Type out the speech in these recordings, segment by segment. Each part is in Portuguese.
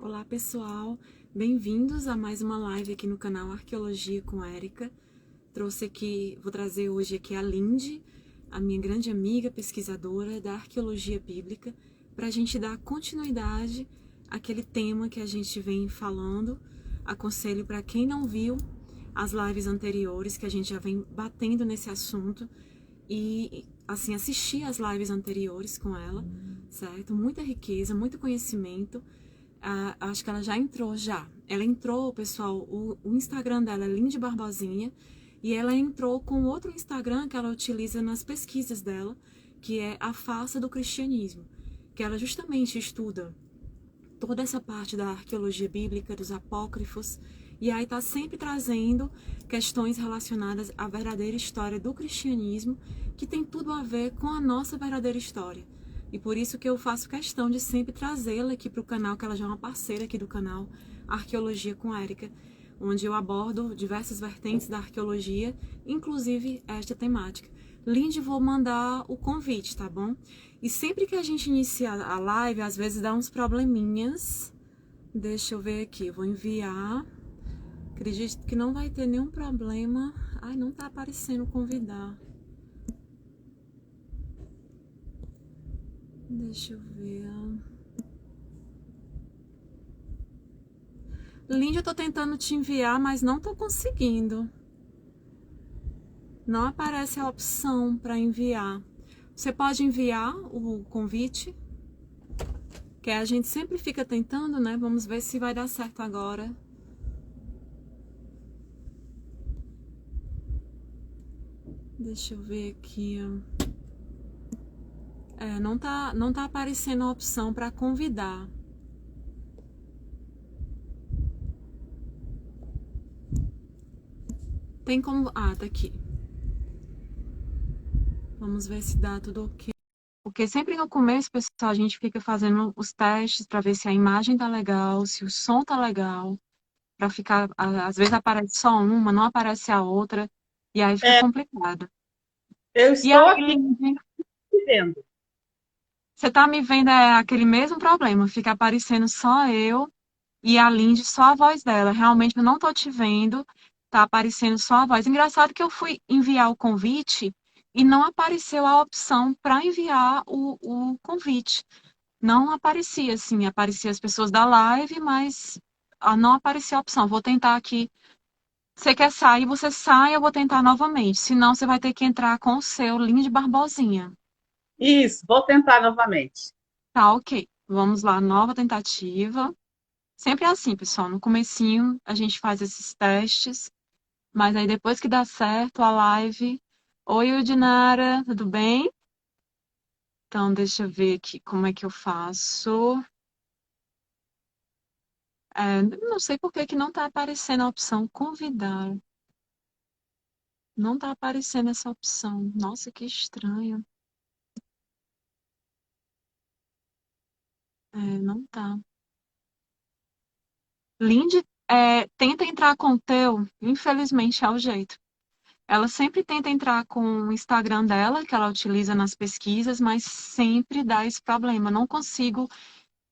Olá pessoal, bem-vindos a mais uma live aqui no canal Arqueologia com Érica. Vou trazer hoje aqui a Lindy, a minha grande amiga pesquisadora da arqueologia bíblica, para a gente dar continuidade àquele tema que a gente vem falando. Aconselho para quem não viu as lives anteriores, que a gente já vem batendo nesse assunto, e assim assistir as lives anteriores com ela, certo? Muita riqueza, muito conhecimento. Acho que ela já entrou já. Ela entrou, pessoal, o Instagram dela é Lindy Barbosinha, e ela entrou com outro Instagram que ela utiliza nas pesquisas dela, que é a Face do Cristianismo, que ela justamente estuda toda essa parte da arqueologia bíblica, dos apócrifos, e aí tá sempre trazendo questões relacionadas à verdadeira história do cristianismo, que tem tudo a ver com a nossa verdadeira história. E por isso que eu faço questão de sempre trazê-la aqui para o canal, que ela já é uma parceira aqui do canal Arqueologia com Érica, onde eu abordo diversas vertentes da arqueologia, inclusive esta temática. Lindy, vou mandar o convite, tá bom? E sempre que a gente inicia a live, às vezes dá uns probleminhas. Deixa eu ver aqui, eu vou enviar. Acredito que não vai ter nenhum problema. Ai, não tá aparecendo convidar. Deixa eu ver. Lindy, eu tô tentando te enviar, mas não tô conseguindo. Não aparece a opção para enviar. Você pode enviar o convite, que a gente sempre fica tentando, né? Vamos ver se vai dar certo agora. Deixa eu ver aqui. Não tá aparecendo a opção para convidar. Tem como... Ah, tá aqui. Vamos ver se dá tudo ok. Porque sempre no começo, pessoal, a gente fica fazendo os testes para ver se a imagem tá legal, se o som tá legal, para ficar... Às vezes aparece só uma, não aparece a outra, e aí fica complicado. Eu E estou aí, aqui Lindy, vendo. você tá me vendo, é aquele mesmo problema, fica aparecendo só eu e a Lindy, só a voz dela. Realmente eu não tô te vendo, tá aparecendo só a voz. Engraçado que eu fui enviar o convite e não apareceu a opção para enviar o convite. Não aparecia, assim, aparecia as pessoas da live, mas não aparecia a opção. Vou tentar aqui. Você quer sair, você sai, eu vou tentar novamente. Senão você vai ter que entrar com o seu Lindy Barbosinha. Isso, vou tentar novamente. Tá, ok. Vamos lá, nova tentativa. Sempre é assim, pessoal. No comecinho a gente faz esses testes, mas aí depois que dá certo a live. Oi, Udinara, tudo bem? Então, deixa eu ver aqui como é que eu faço. Não sei por que que não está aparecendo a opção convidar. Não está aparecendo essa opção. Nossa, que estranho. Não tá. Lindy, tenta entrar com o teu. Infelizmente é o jeito. Ela sempre tenta entrar com o Instagram dela, que ela utiliza nas pesquisas, mas sempre dá esse problema. Não consigo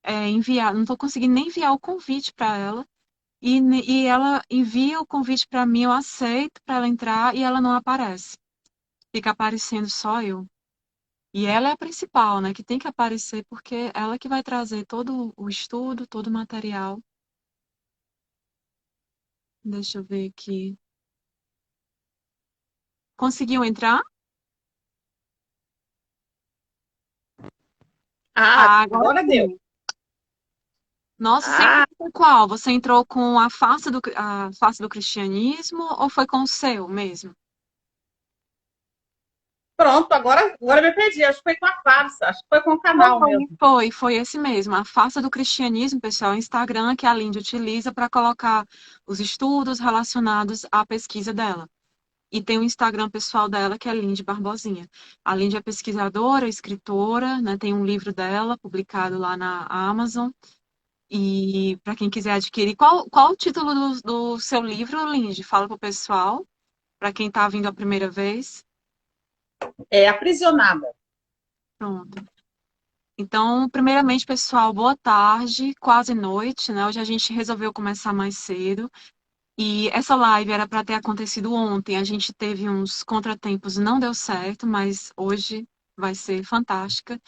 enviar, não estou conseguindo nem enviar o convite para ela. E ela envia o convite para mim, eu aceito para ela entrar e ela não aparece. Fica aparecendo só eu. E ela é a principal, né? Que tem que aparecer porque ela que vai trazer todo o estudo, todo o material. Deixa eu ver aqui. Conseguiu entrar? Ah, Ah, agora agora deu. sim. Nossa, você Ah, entrou com qual? Você entrou com a face do cristianismo ou foi com o seu mesmo? pronto, agora eu me perdi. Acho que foi com a farsa, acho que foi com o canal mesmo. Foi esse mesmo. A face do cristianismo, pessoal, é o Instagram que a Lindy utiliza para colocar os estudos relacionados à pesquisa dela. E tem o Instagram pessoal dela, que é Lindy Barbosinha. A Lindy é pesquisadora, escritora, né? Tem um livro dela publicado lá na Amazon. E para quem quiser adquirir, qual o título do seu livro, Lindy? Fala pro pessoal, para quem está vindo a primeira vez. É aprisionada. Pronto. Então, primeiramente, pessoal, boa tarde, quase noite, né? Hoje a gente resolveu começar mais cedo. E essa live era para ter acontecido ontem. A gente teve uns contratempos, não deu certo, mas hoje vai ser fantástica.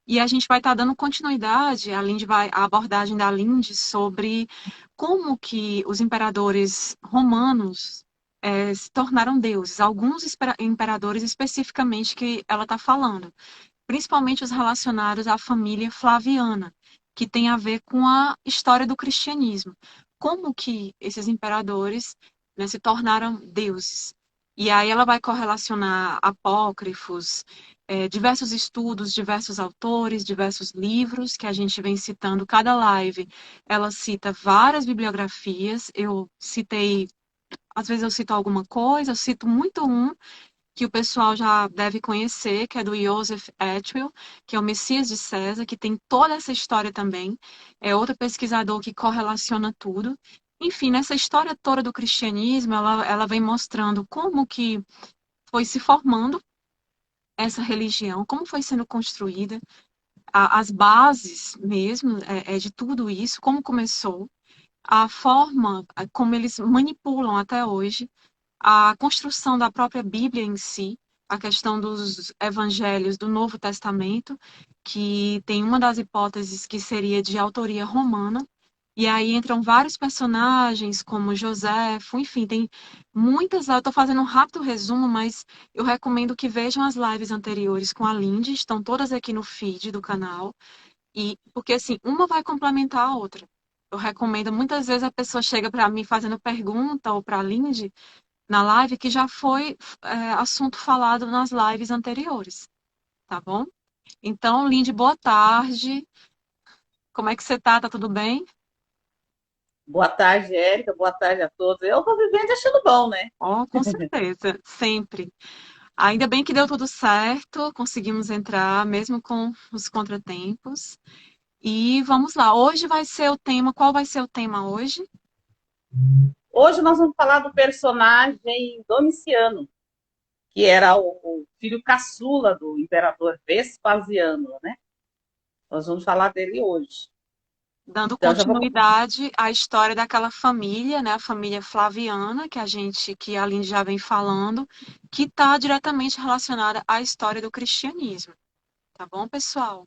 E a gente vai estar dando continuidade, a abordagem da Lindy sobre como que os imperadores romanos se tornaram deuses. Alguns imperadores especificamente que ela está falando, principalmente os relacionados à família Flaviana, que tem a ver com a história do cristianismo. Como que esses imperadores, né, se tornaram deuses. E aí ela vai correlacionar apócrifos, diversos estudos, diversos autores, diversos livros que a gente vem citando. Cada live ela cita várias bibliografias. Eu citei, às vezes eu cito alguma coisa, eu cito muito que o pessoal já deve conhecer, que é do Joseph Atwill, que é o Messias de César, que tem toda essa história também. É outro pesquisador que correlaciona tudo. Enfim, nessa história toda do cristianismo, ela vem mostrando como que foi se formando essa religião, como foi sendo construída, as bases mesmo de tudo isso, como começou, a forma como eles manipulam até hoje a construção da própria Bíblia em si, a questão dos evangelhos do Novo Testamento, que tem uma das hipóteses que seria de autoria romana, e aí entram vários personagens, como Joséfo, enfim, tem muitas. Eu estou fazendo um rápido resumo, mas eu recomendo que vejam as lives anteriores com a Lindy, estão todas aqui no feed do canal, e porque assim, uma vai complementar a outra. Eu recomendo, muitas vezes a pessoa chega para mim fazendo pergunta ou para a Lindy, na live que já foi assunto falado nas lives anteriores, tá bom? Então, Lindy, boa tarde. Como é que você tá? Tá tudo bem? Boa tarde, Érica. Boa tarde a todos. Eu estou vivendo e achando bom, né? Oh, com certeza, sempre. Ainda bem que deu tudo certo, conseguimos entrar, mesmo com os contratempos. E vamos lá, hoje vai ser o tema. Qual vai ser o tema hoje? Hoje nós vamos falar do personagem Domiciano, que era o filho caçula do imperador Vespasiano, né? Nós vamos falar dele hoje. Dando Então, já vou. continuidade à história daquela família, né, a família Flaviana, que a Aline já vem falando, que está diretamente relacionada à história do cristianismo. Tá bom, pessoal?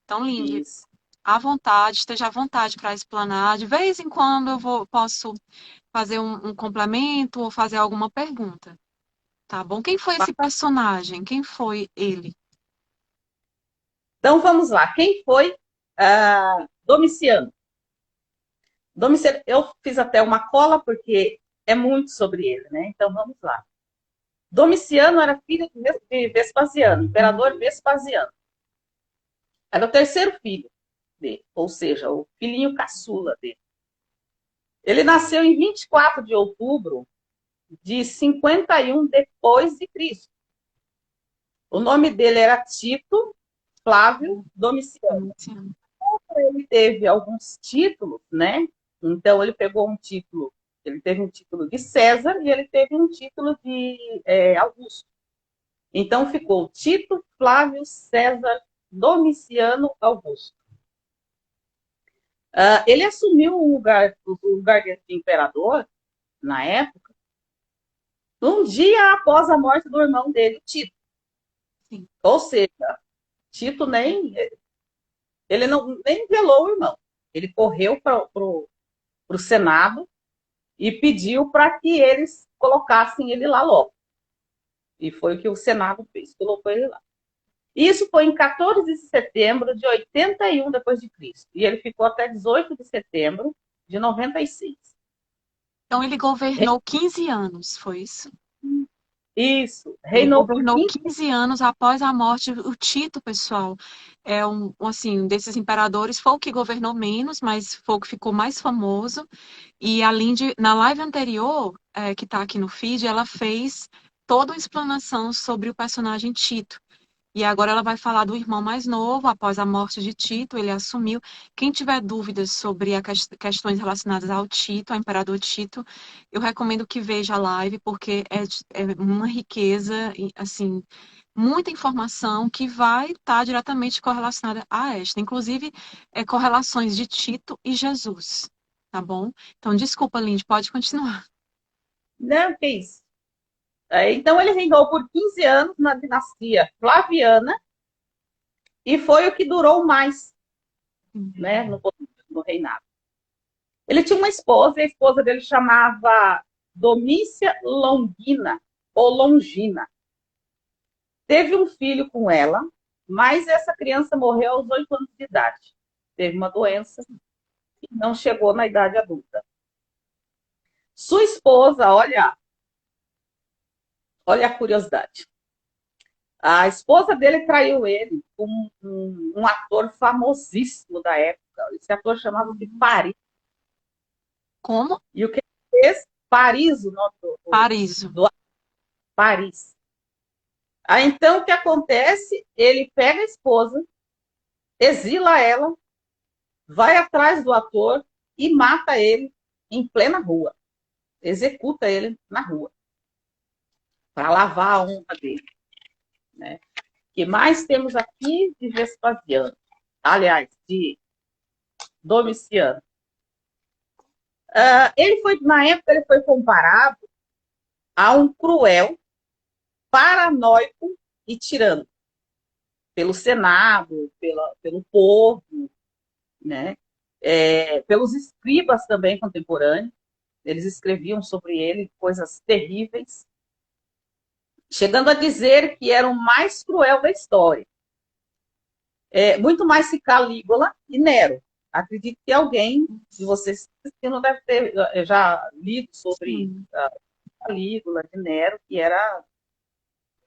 Então, Lindy, Isso. à vontade, esteja à vontade para explanar. De vez em quando posso fazer um complemento ou fazer alguma pergunta. Tá bom? Quem foi esse personagem? Quem foi ele? Então, vamos lá. Quem foi Domiciano? Domiciano, eu fiz até uma cola, porque é muito sobre ele, né? Então, vamos lá. Domiciano era filho de Vespasiano, imperador Vespasiano. Era o terceiro filho dele, ou seja, o filhinho caçula dele. Ele nasceu em 24 de outubro de 51 depois de Cristo. O nome dele era Tito Flávio Domiciano. Ele teve alguns títulos, né? Então ele pegou um título, ele teve um título de César e ele teve um título de Augusto. Então ficou Tito Flávio César Domiciano Augusto. Ele assumiu o lugar de imperador na época, um dia após a morte do irmão dele, Tito. Sim. Ou seja, Tito ele não nem velou o irmão. Ele correu para o Senado e pediu para que eles colocassem ele lá logo. E foi o que o Senado fez, colocou ele lá. Isso foi em 14 de setembro de 81 depois de Cristo. E ele ficou até 18 de setembro de 96. Então, ele governou 15 anos, foi isso? Isso, Ele reinou por governou 15. 15 anos após a morte. O Tito, pessoal, é assim, desses imperadores, foi o que governou menos, mas foi o que ficou mais famoso. E a Lindy, na live anterior, que está aqui no feed, ela fez toda uma explanação sobre o personagem Tito. E agora ela vai falar do irmão mais novo, após a morte de Tito, ele assumiu. Quem tiver dúvidas sobre questões relacionadas ao Tito, ao imperador Tito, eu recomendo que veja a live, porque é uma riqueza, assim, muita informação que vai estar diretamente correlacionada a esta, inclusive correlações de Tito e Jesus, tá bom? Então, desculpa, Lindy, pode continuar. Não, que isso. Então, ele reinou por 15 anos na dinastia Flaviana e foi o que durou mais, né, no reinado. Ele tinha uma esposa, e a esposa dele chamava Domícia Longina, ou Longina. Teve um filho com ela, mas essa criança morreu aos 8 anos de idade. Teve uma doença e não chegou na idade adulta. Sua esposa, olha a curiosidade. A esposa dele traiu ele com um ator famosíssimo da época. Esse ator chamava de Paris. Como? E o que ele fez? Paris, o nome Pariso. do Paris. Aí, então, o que acontece? Ele pega a esposa, exila ela, vai atrás do ator e mata ele em plena rua. Executa ele na rua. Para lavar a honra dele. Né? O que mais temos aqui de Vespasiano? Aliás, de Domiciano. Na época, ele foi comparado a um cruel, paranoico e tirano. Pelo Senado, pelo povo, né? Pelos escribas também contemporâneos. Eles escreviam sobre ele coisas terríveis, chegando a dizer que era o mais cruel da história. Muito mais que Calígula e Nero. Acredito que alguém de vocês que não deve ter já lido sobre Calígula e Nero, que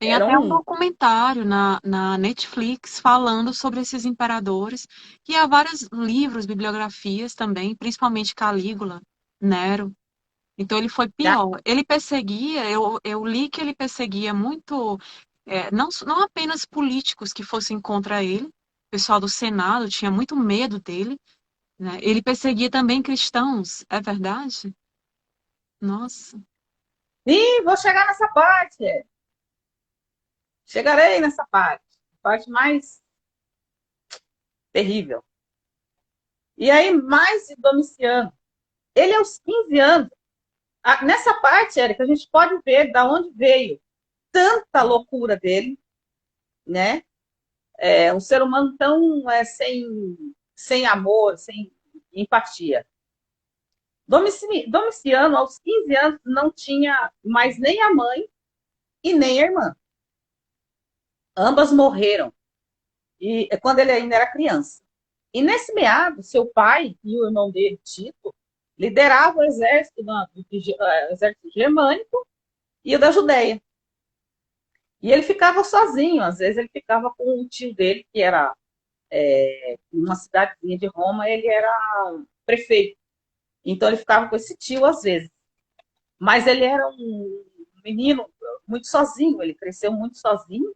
Tem era até um um... documentário na Netflix falando sobre esses imperadores, que há vários livros, bibliografias também, principalmente Calígula, Nero. Então ele foi pior. Ele perseguia, eu li que ele perseguia muito, não apenas políticos que fossem contra ele, o pessoal do Senado tinha muito medo dele, né? Ele perseguia também cristãos, é verdade? Nossa. Sim, vou chegar nessa parte. Chegarei nessa parte. A parte mais terrível. E aí, mais de Domiciano. Ele, aos 15 anos, nessa parte, Érica, a gente pode ver da onde veio tanta loucura dele, né? Um ser humano tão sem amor, sem empatia. Domiciano, aos 15 anos, não tinha mais nem a mãe e nem a irmã. Ambas morreram quando ele ainda era criança. E nesse meado, seu pai e o irmão dele, Tito, lideravam o exército germânico e o da Judéia. E ele ficava sozinho, às vezes ele ficava com o tio dele, que era uma cidadezinha de Roma, ele era prefeito. Então ele ficava com esse tio às vezes. Mas ele era um menino muito sozinho, ele cresceu muito sozinho.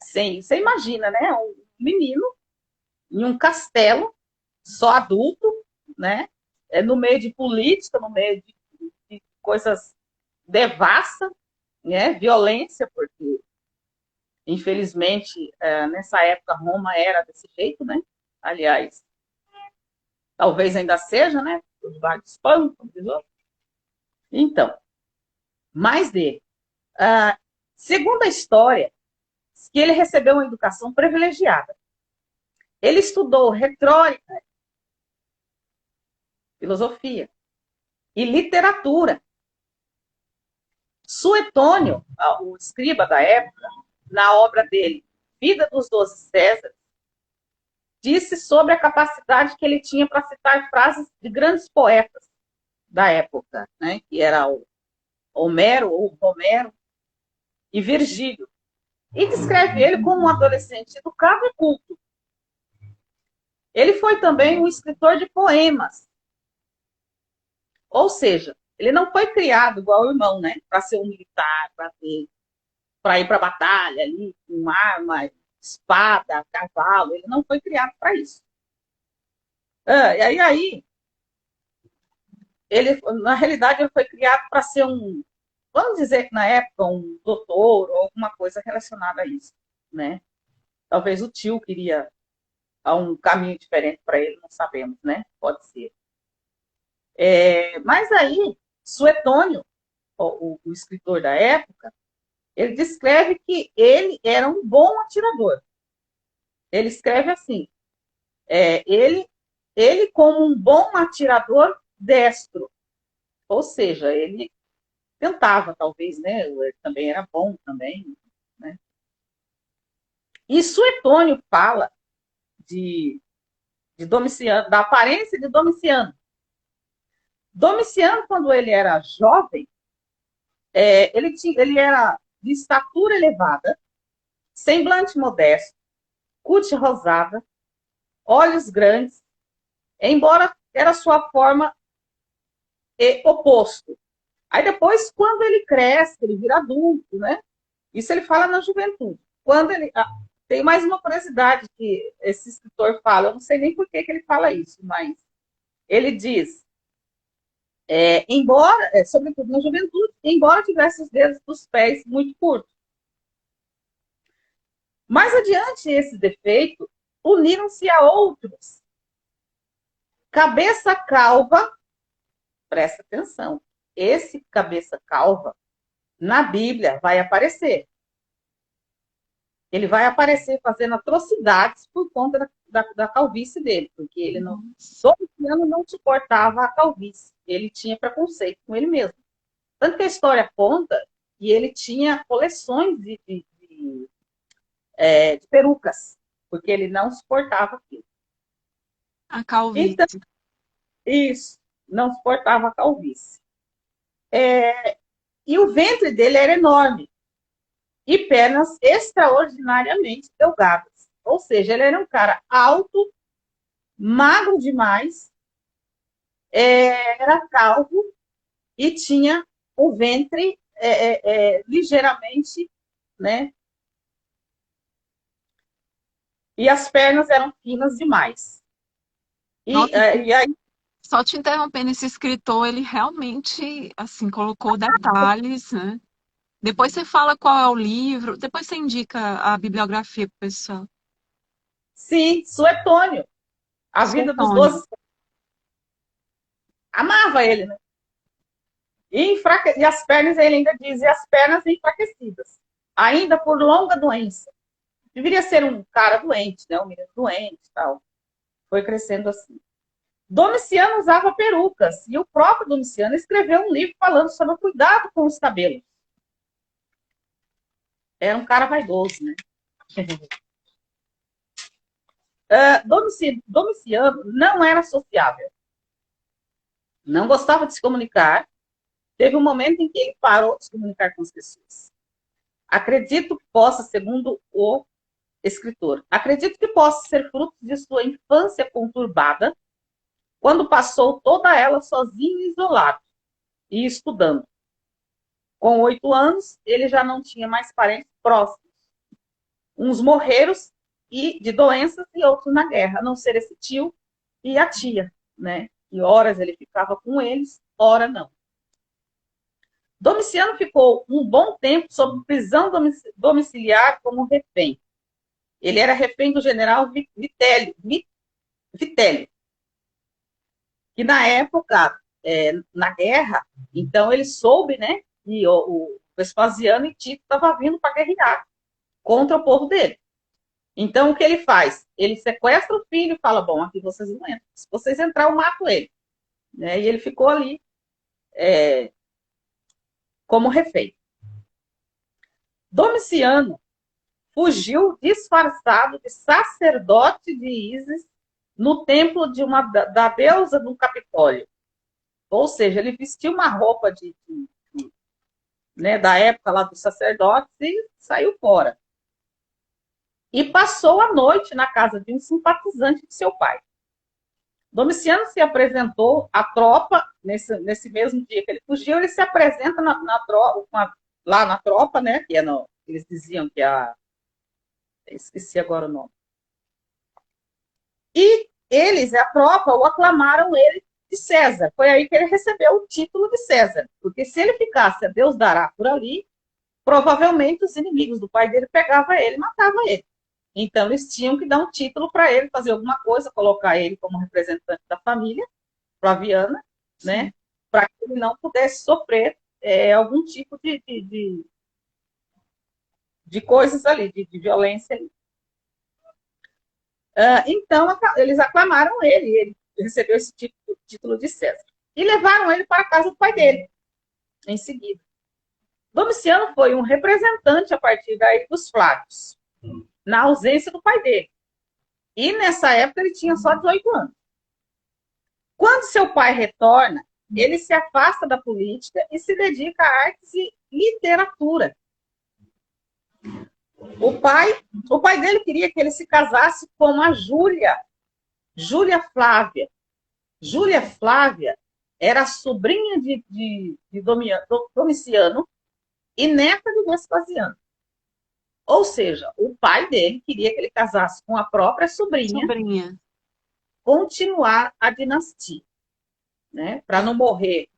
Você imagina, né? Um menino em um castelo, só adulto, né? No meio de política, no meio de coisas devassa, né? Violência, porque infelizmente nessa época Roma era desse jeito, né? Aliás, talvez ainda seja, né? Os vários pães, então, mais dele. Segundo a história, que ele recebeu uma educação privilegiada. Ele estudou retórica, filosofia e literatura. Suetônio, o escriba da época, na obra dele, Vida dos Doze Césares, disse sobre a capacidade que ele tinha para citar frases de grandes poetas da época, né? Que era o Homero ou Romero e Virgílio. E descreve ele como um adolescente educado e culto. Ele foi também um escritor de poemas. Ou seja, ele não foi criado igual o irmão, né? Para ser um militar, para ir para a batalha ali, com arma, espada, cavalo. Ele não foi criado para isso. E aí, na realidade, ele foi criado para ser vamos dizer que na época um doutor ou alguma coisa relacionada a isso, né? Talvez o tio queria um caminho diferente para ele, não sabemos, né? Pode ser. Mas aí, Suetônio, o escritor da época, ele descreve que ele era um bom atirador. Ele escreve assim: ele como um bom atirador destro, ou seja, ele tentava, talvez, né? Ele também era bom também, né? E Suetônio fala de Domiciano, da aparência de Domiciano. Domiciano, quando ele era jovem, ele era de estatura elevada, semblante modesto, cute rosada, olhos grandes, embora era sua forma oposto. Aí depois, quando ele cresce, ele vira adulto, né? Isso ele fala na juventude. Quando ele tem mais uma curiosidade que esse escritor fala, eu não sei nem por que ele fala isso, mas ele diz, embora, sobretudo na juventude, embora tivesse os dedos dos pés muito curtos. Mais adiante, esse defeito uniram-se a outros. Cabeça calva, presta atenção, esse cabeça calva, na Bíblia, vai aparecer. Ele vai aparecer fazendo atrocidades por conta da calvície dele, porque ele não, Domiciano não suportava a calvície. Ele tinha preconceito com ele mesmo. Tanto que a história conta que ele tinha coleções de perucas, porque ele não suportava aquilo. A calvície. Então, isso, não suportava a calvície. E o ventre dele era enorme e pernas extraordinariamente delgadas. Ou seja, ele era um cara alto, magro demais, era calvo e tinha o ventre ligeiramente, né? E as pernas eram finas demais. Nossa, E aí, só te interrompendo, esse escritor, ele realmente, assim, colocou detalhes, né? Depois você fala qual é o livro, depois você indica a bibliografia para o pessoal. sim, Suetônio, a vida dos Suetônio. 12 amava ele, né? E as pernas, ele ainda diz, e as pernas enfraquecidas, ainda por longa doença. Deveria ser um cara doente, né? Um menino doente e tal. Foi crescendo assim. Domiciano usava perucas, e o próprio Domiciano escreveu um livro falando sobre o cuidado com os cabelos. Era um cara vaidoso, né? Domiciano não era sociável. Não gostava de se comunicar. Teve um momento em que ele parou de se comunicar com as pessoas. Acredito que possa, segundo o escritor, acredito que possa ser fruto de sua infância conturbada, quando passou toda ela sozinho e isolado, e estudando. Com 8 anos, ele já não tinha mais parentes próximos. Uns morreram e de doenças e outros na guerra, a não ser esse tio e a tia, né? E horas ele ficava com eles, ora não. Domiciano ficou um bom tempo sob prisão domiciliar como refém. Ele era refém do general Vitélio, que na época, na guerra, então ele soube, né, que o Vespasiano e Tito estavam vindo para guerrear contra o povo dele. Então, o que ele faz? Ele sequestra o filho e fala, bom, aqui vocês não entram. Se vocês entrar, eu mato ele. Né? E ele ficou ali como refém. Domiciano fugiu disfarçado de sacerdote de Ísis no templo da deusa do Capitólio. Ou seja, ele vestiu uma roupa da época lá dos sacerdotes e saiu fora. E passou a noite na casa de um simpatizante de seu pai. Domiciano se apresentou à tropa, nesse mesmo dia que ele fugiu, ele se apresenta lá na tropa, né? Que eles diziam que esqueci agora o nome. E eles, a tropa, o aclamaram ele de César. Foi aí que ele recebeu o título de César. Porque se ele ficasse a Deus dará por ali, provavelmente os inimigos do pai dele pegavam ele e matavam ele. Então, eles tinham que dar um título para ele, fazer alguma coisa, colocar ele como representante da família flaviana, né? Para que ele não pudesse sofrer algum tipo de coisas ali, de violência ali. Então, eles aclamaram ele recebeu esse título de César. E levaram ele para a casa do pai dele, em seguida. Domiciano foi um representante a partir daí dos Flávios, na ausência do pai dele. E nessa época ele tinha só 18 anos. Quando seu pai retorna, ele se afasta da política e se dedica a artes e literatura. O pai dele queria que ele se casasse com a Júlia Flávia. Júlia Flávia era sobrinha de Domiciano e neta de Vespasiano. Ou seja, o pai dele queria que ele casasse com a própria sobrinha. Continuar a dinastia, né? Para não morrer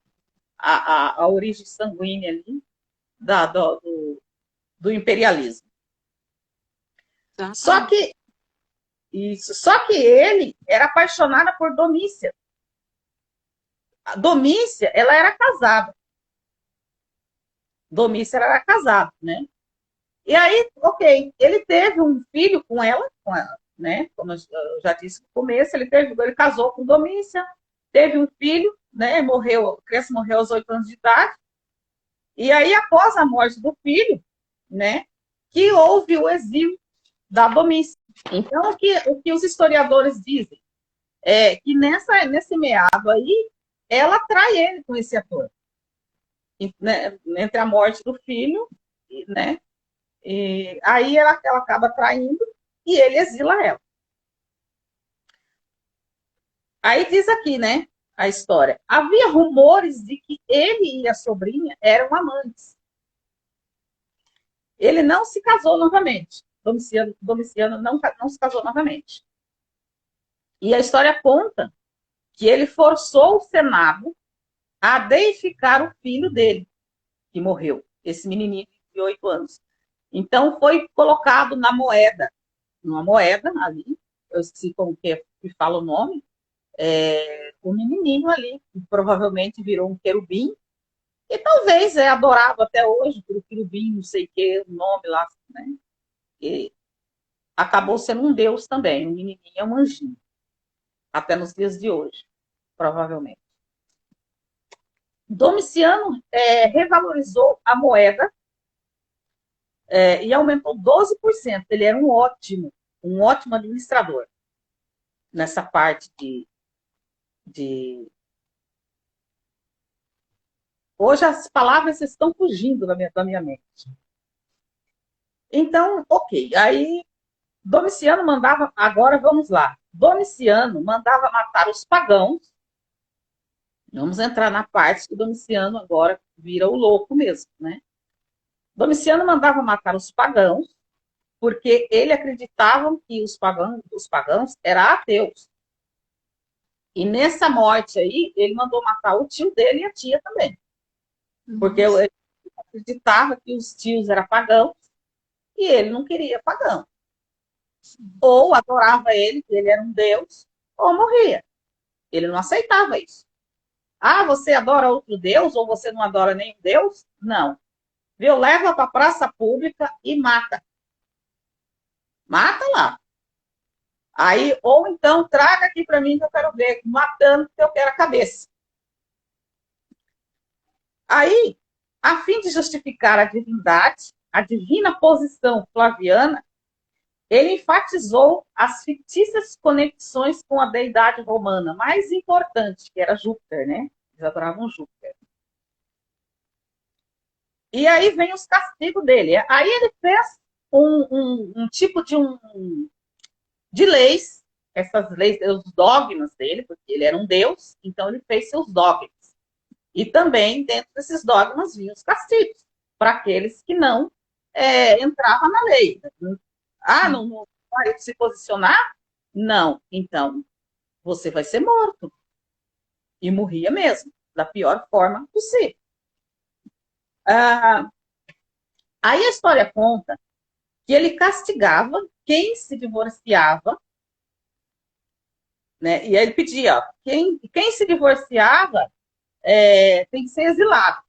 a origem sanguínea ali do imperialismo. Só que ele era apaixonado por Domícia. A Domícia, ela era casada. Domícia era casada, né? E aí, ok, ele teve um filho com ela, né? Como eu já disse no começo, ele casou com Domícia, teve um filho, né? A criança morreu aos 8 anos de idade. E aí, após a morte do filho, né? Que houve o exílio da Domícia. Então, o que os historiadores dizem é que nesse meado aí, ela trai ele com esse ator. Né? Entre a morte do filho, né? E aí ela acaba traindo e ele exila ela. Aí diz aqui, né, a história. Havia rumores de que ele e a sobrinha eram amantes. Ele não se casou novamente. Domiciano não se casou novamente. E a história conta que ele forçou o Senado a deificar o filho dele, que morreu, esse menininho de 8 anos. Então, foi colocado numa moeda ali, eu esqueci como que fala o nome, um menininho ali, que provavelmente virou um querubim, e talvez é adorado até hoje pelo querubim, não sei o que, o nome lá, né? E acabou sendo um deus também, um menininho é um anjinho, até nos dias de hoje, provavelmente. Domiciano revalorizou a moeda e aumentou 12%. Ele era um ótimo administrador nessa parte de... Hoje as palavras estão fugindo da minha mente. Então, ok. Aí, Domiciano mandava... Agora, vamos lá. Domiciano mandava matar os pagãos. Vamos entrar na parte que Domiciano agora vira o louco mesmo, né? Domiciano mandava matar os pagãos porque ele acreditava que os pagãos eram ateus. E nessa morte aí, ele mandou matar o tio dele e a tia também. Porque ele acreditava que os tios eram pagãos e ele não queria pagão. Ou adorava ele, que ele era um deus, ou morria. Ele não aceitava isso. Ah, você adora outro deus ou você não adora nenhum deus? Não. Viu? Leva para a praça pública e mata. Mata lá. Aí, ou então, traga aqui para mim que eu quero ver, matando que eu quero a cabeça. Aí, a fim de justificar a divindade, a divina posição flaviana, ele enfatizou as fictícias conexões com a deidade romana mais importante, que era Júpiter, né? Eles adoravam Júpiter. E aí vem os castigos dele. Aí ele fez um tipo de leis, essas leis, os dogmas dele, porque ele era um deus, então ele fez seus dogmas. E também, dentro desses dogmas, vinham os castigos para aqueles que não entravam na lei. Ah, não vai se posicionar? Não. Então, você vai ser morto. E morria mesmo, da pior forma possível. Ah, aí a história conta que ele castigava quem se divorciava, né? E aí ele pedia, ó, quem se divorciava tem que ser exilado.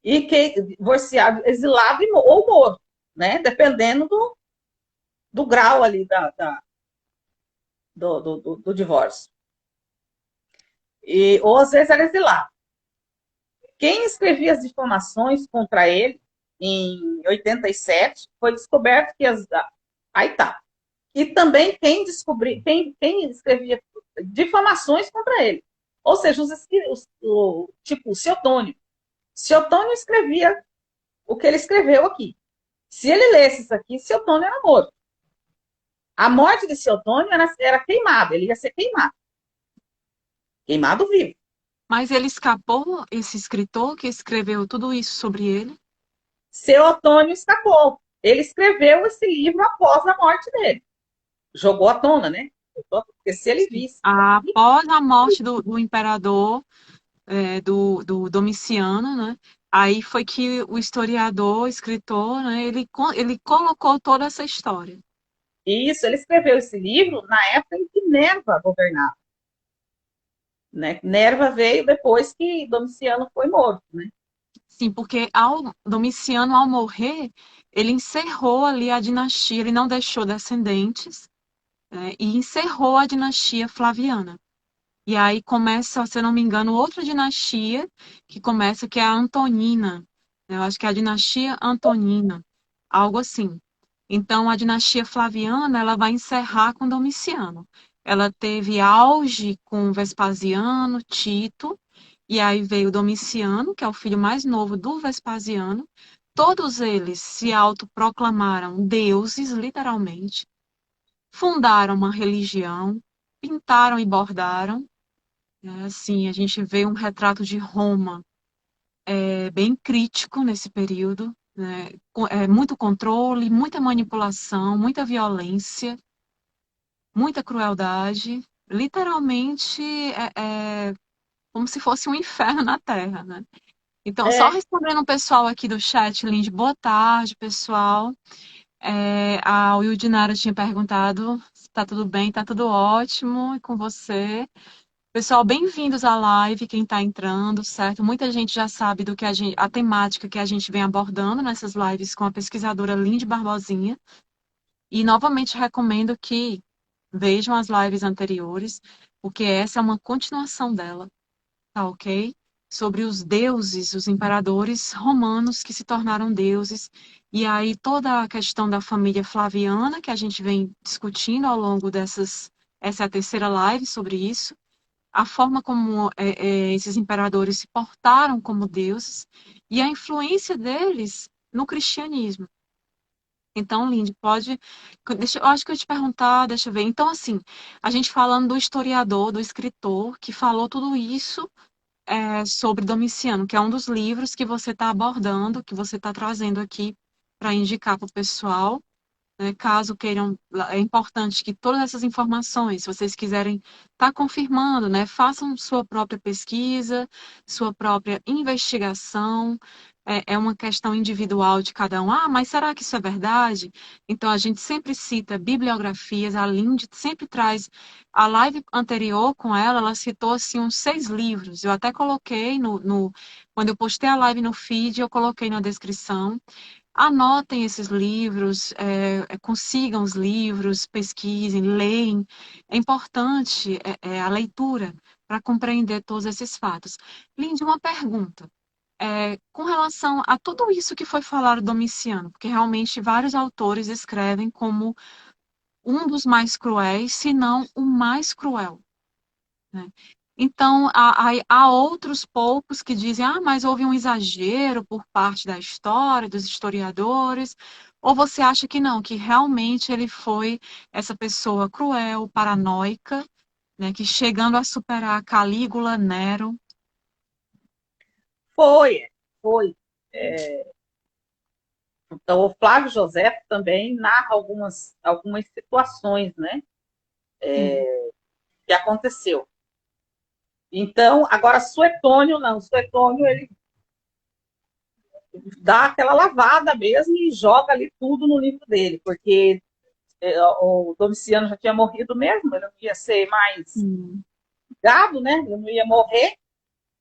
E quem divorciado, exilado ou morto, né? Dependendo do grau ali do divórcio. Ou às vezes era exilado. Quem escrevia as difamações contra ele em 87 foi descoberto que aí tá. E também quem escrevia difamações contra ele. Ou seja, tipo, o Seotônio. Seotônio escrevia o que ele escreveu aqui. Se ele lesse isso aqui, Seotônio era morto. A morte de Seotônio era queimado, ele ia ser queimado. Queimado vivo. Mas ele escapou, esse escritor que escreveu tudo isso sobre ele? Seotônio escapou. Ele escreveu esse livro após a morte dele. Jogou à tona, né? Porque se ele Sim. visse. Após a morte do imperador, do Domiciano, né? Aí foi que o historiador, o escritor, né, ele colocou toda essa história. Isso, ele escreveu esse livro na época em que Nerva governava. Né? Nerva veio depois que Domiciano foi morto. Né? Sim, porque Domiciano, ao morrer, ele encerrou ali a dinastia, ele não deixou descendentes, né, e encerrou a dinastia Flaviana. E aí começa, se eu não me engano, outra dinastia que começa, que é a Antonina. Eu acho que é a dinastia Antonina, algo assim. Então, a dinastia Flaviana, ela vai encerrar com Domiciano. Ela teve auge com Vespasiano, Tito, e aí veio Domiciano, que é o filho mais novo do Vespasiano. Todos eles se autoproclamaram deuses, literalmente, fundaram uma religião, pintaram e bordaram. Assim, a gente vê um retrato de Roma bem crítico nesse período, né? Muito controle, muita manipulação, muita violência, muita crueldade. Literalmente, é como se fosse um inferno na Terra, né? Então, só É, respondendo o pessoal aqui do chat, Lindy, boa tarde, pessoal. A Wildinara tinha perguntado se tá tudo bem, tá tudo ótimo, e com você? Pessoal, bem-vindos à live, quem está entrando, certo? Muita gente já sabe do que a temática que a gente vem abordando nessas lives com a pesquisadora Lindy Barbosinha. E novamente recomendo que vejam as lives anteriores, porque essa é uma continuação dela, tá ok? Sobre os deuses, os imperadores romanos que se tornaram deuses. E aí toda a questão da família Flaviana, que a gente vem discutindo ao longo dessas. Essa é a terceira live sobre isso, a forma como esses imperadores se portaram como deuses e a influência deles no cristianismo. Então, Lindy, eu acho que eu ia te perguntar, deixa eu ver. Então, assim, a gente falando do historiador, do escritor, que falou tudo isso sobre Domiciano, que é um dos livros que você está abordando, que você está trazendo aqui para indicar para o pessoal, né? Caso queiram, é importante que todas essas informações, se vocês quiserem estar confirmando, né, façam sua própria pesquisa, sua própria investigação. É uma questão individual de cada um. Ah, mas será que isso é verdade? Então, a gente sempre cita bibliografias, a Lindy sempre traz. A live anterior com ela citou assim, uns 6 livros. Eu até coloquei quando eu postei a live no feed, eu coloquei na descrição. Anotem esses livros, consigam os livros, pesquisem, leem. É importante a leitura para compreender todos esses fatos. Lindy, uma pergunta. Com relação a tudo isso que foi falado do Domiciano, porque realmente vários autores escrevem como um dos mais cruéis, se não o mais cruel, né? Então, há outros poucos que dizem, mas houve um exagero por parte da história, dos historiadores, ou você acha que não, que realmente ele foi essa pessoa cruel, paranoica, né, que chegando a superar Calígula, Nero. foi. Então, o Flávio José também narra algumas situações, né, Sim. que aconteceu. Então, agora Suetônio não. Suetônio, ele dá aquela lavada mesmo e joga ali tudo no livro dele, porque o Domiciano já tinha morrido mesmo, ele não ia ser mais Sim. gado, né? Ele não ia morrer.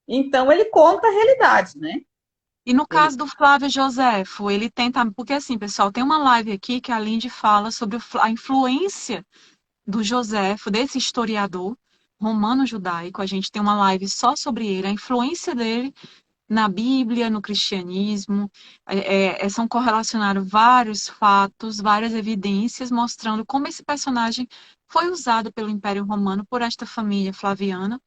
Então, ele conta a realidade, né? E no Ele, caso do Flávio Joséfo, ele tenta. Porque assim, pessoal, tem uma live aqui que a Lindy fala sobre a influência do Joséfo, desse historiador romano-judaico. A gente tem uma live só sobre ele, a influência dele na Bíblia, no cristianismo. São correlacionados vários fatos, várias evidências mostrando como esse personagem foi usado pelo Império Romano por esta família flaviana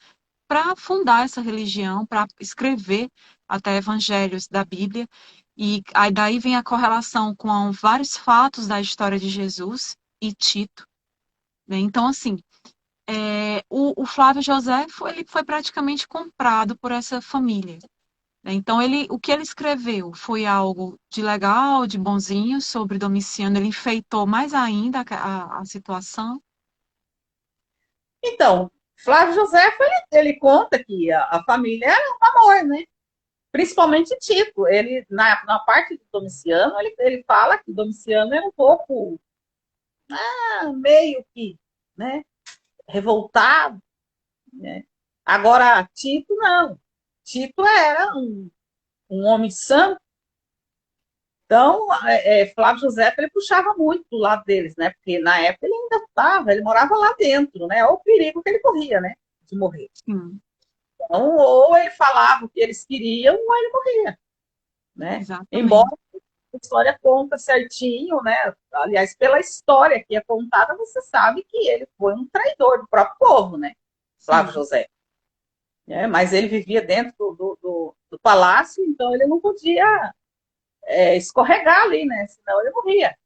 para fundar essa religião, para escrever até evangelhos da Bíblia. E aí daí vem a correlação com vários fatos da história de Jesus e Tito, né? Então, assim, o Flávio José ele foi praticamente comprado por essa família, né? Então, o que ele escreveu foi algo de legal, de bonzinho sobre Domiciano. Ele enfeitou mais ainda a situação. então, Flávio José, ele conta que a família era um amor, né? Principalmente Tito. Ele, na parte do Domiciano, ele fala que Domiciano era um pouco, meio que, né, revoltado, né? Agora, Tito não. Tito era um homem santo. Então, Flávio José ele puxava muito do lado deles, né? Porque na época ele ainda estava, ele morava lá dentro, né? Olha o perigo que ele corria, né? De morrer. Sim, Então, ou ele falava o que eles queriam, ou ele morria, né? Embora exatamente. a história conta certinho, né? Aliás, pela história que é contada, você sabe que ele foi um traidor do próprio povo, né? Flávio Sim, José. Mas ele vivia dentro do palácio, então ele não podia escorregar ali, né? Senão ele morria.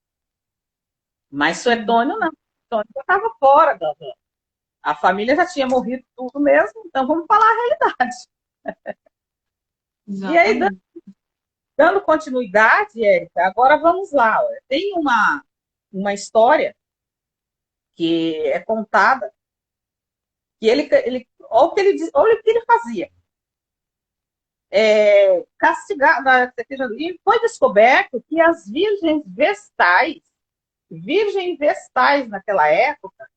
Mas sim, Suetônio não. Suetônio já estava fora. A família já tinha morrido tudo mesmo, então vamos falar a realidade. E aí, exatamente. dando continuidade, Érica, agora vamos lá. Olha. Tem uma história que é contada que olha o que ele, olha o que ele fazia. Castigado, e foi descoberto que as virgens vestais naquela época,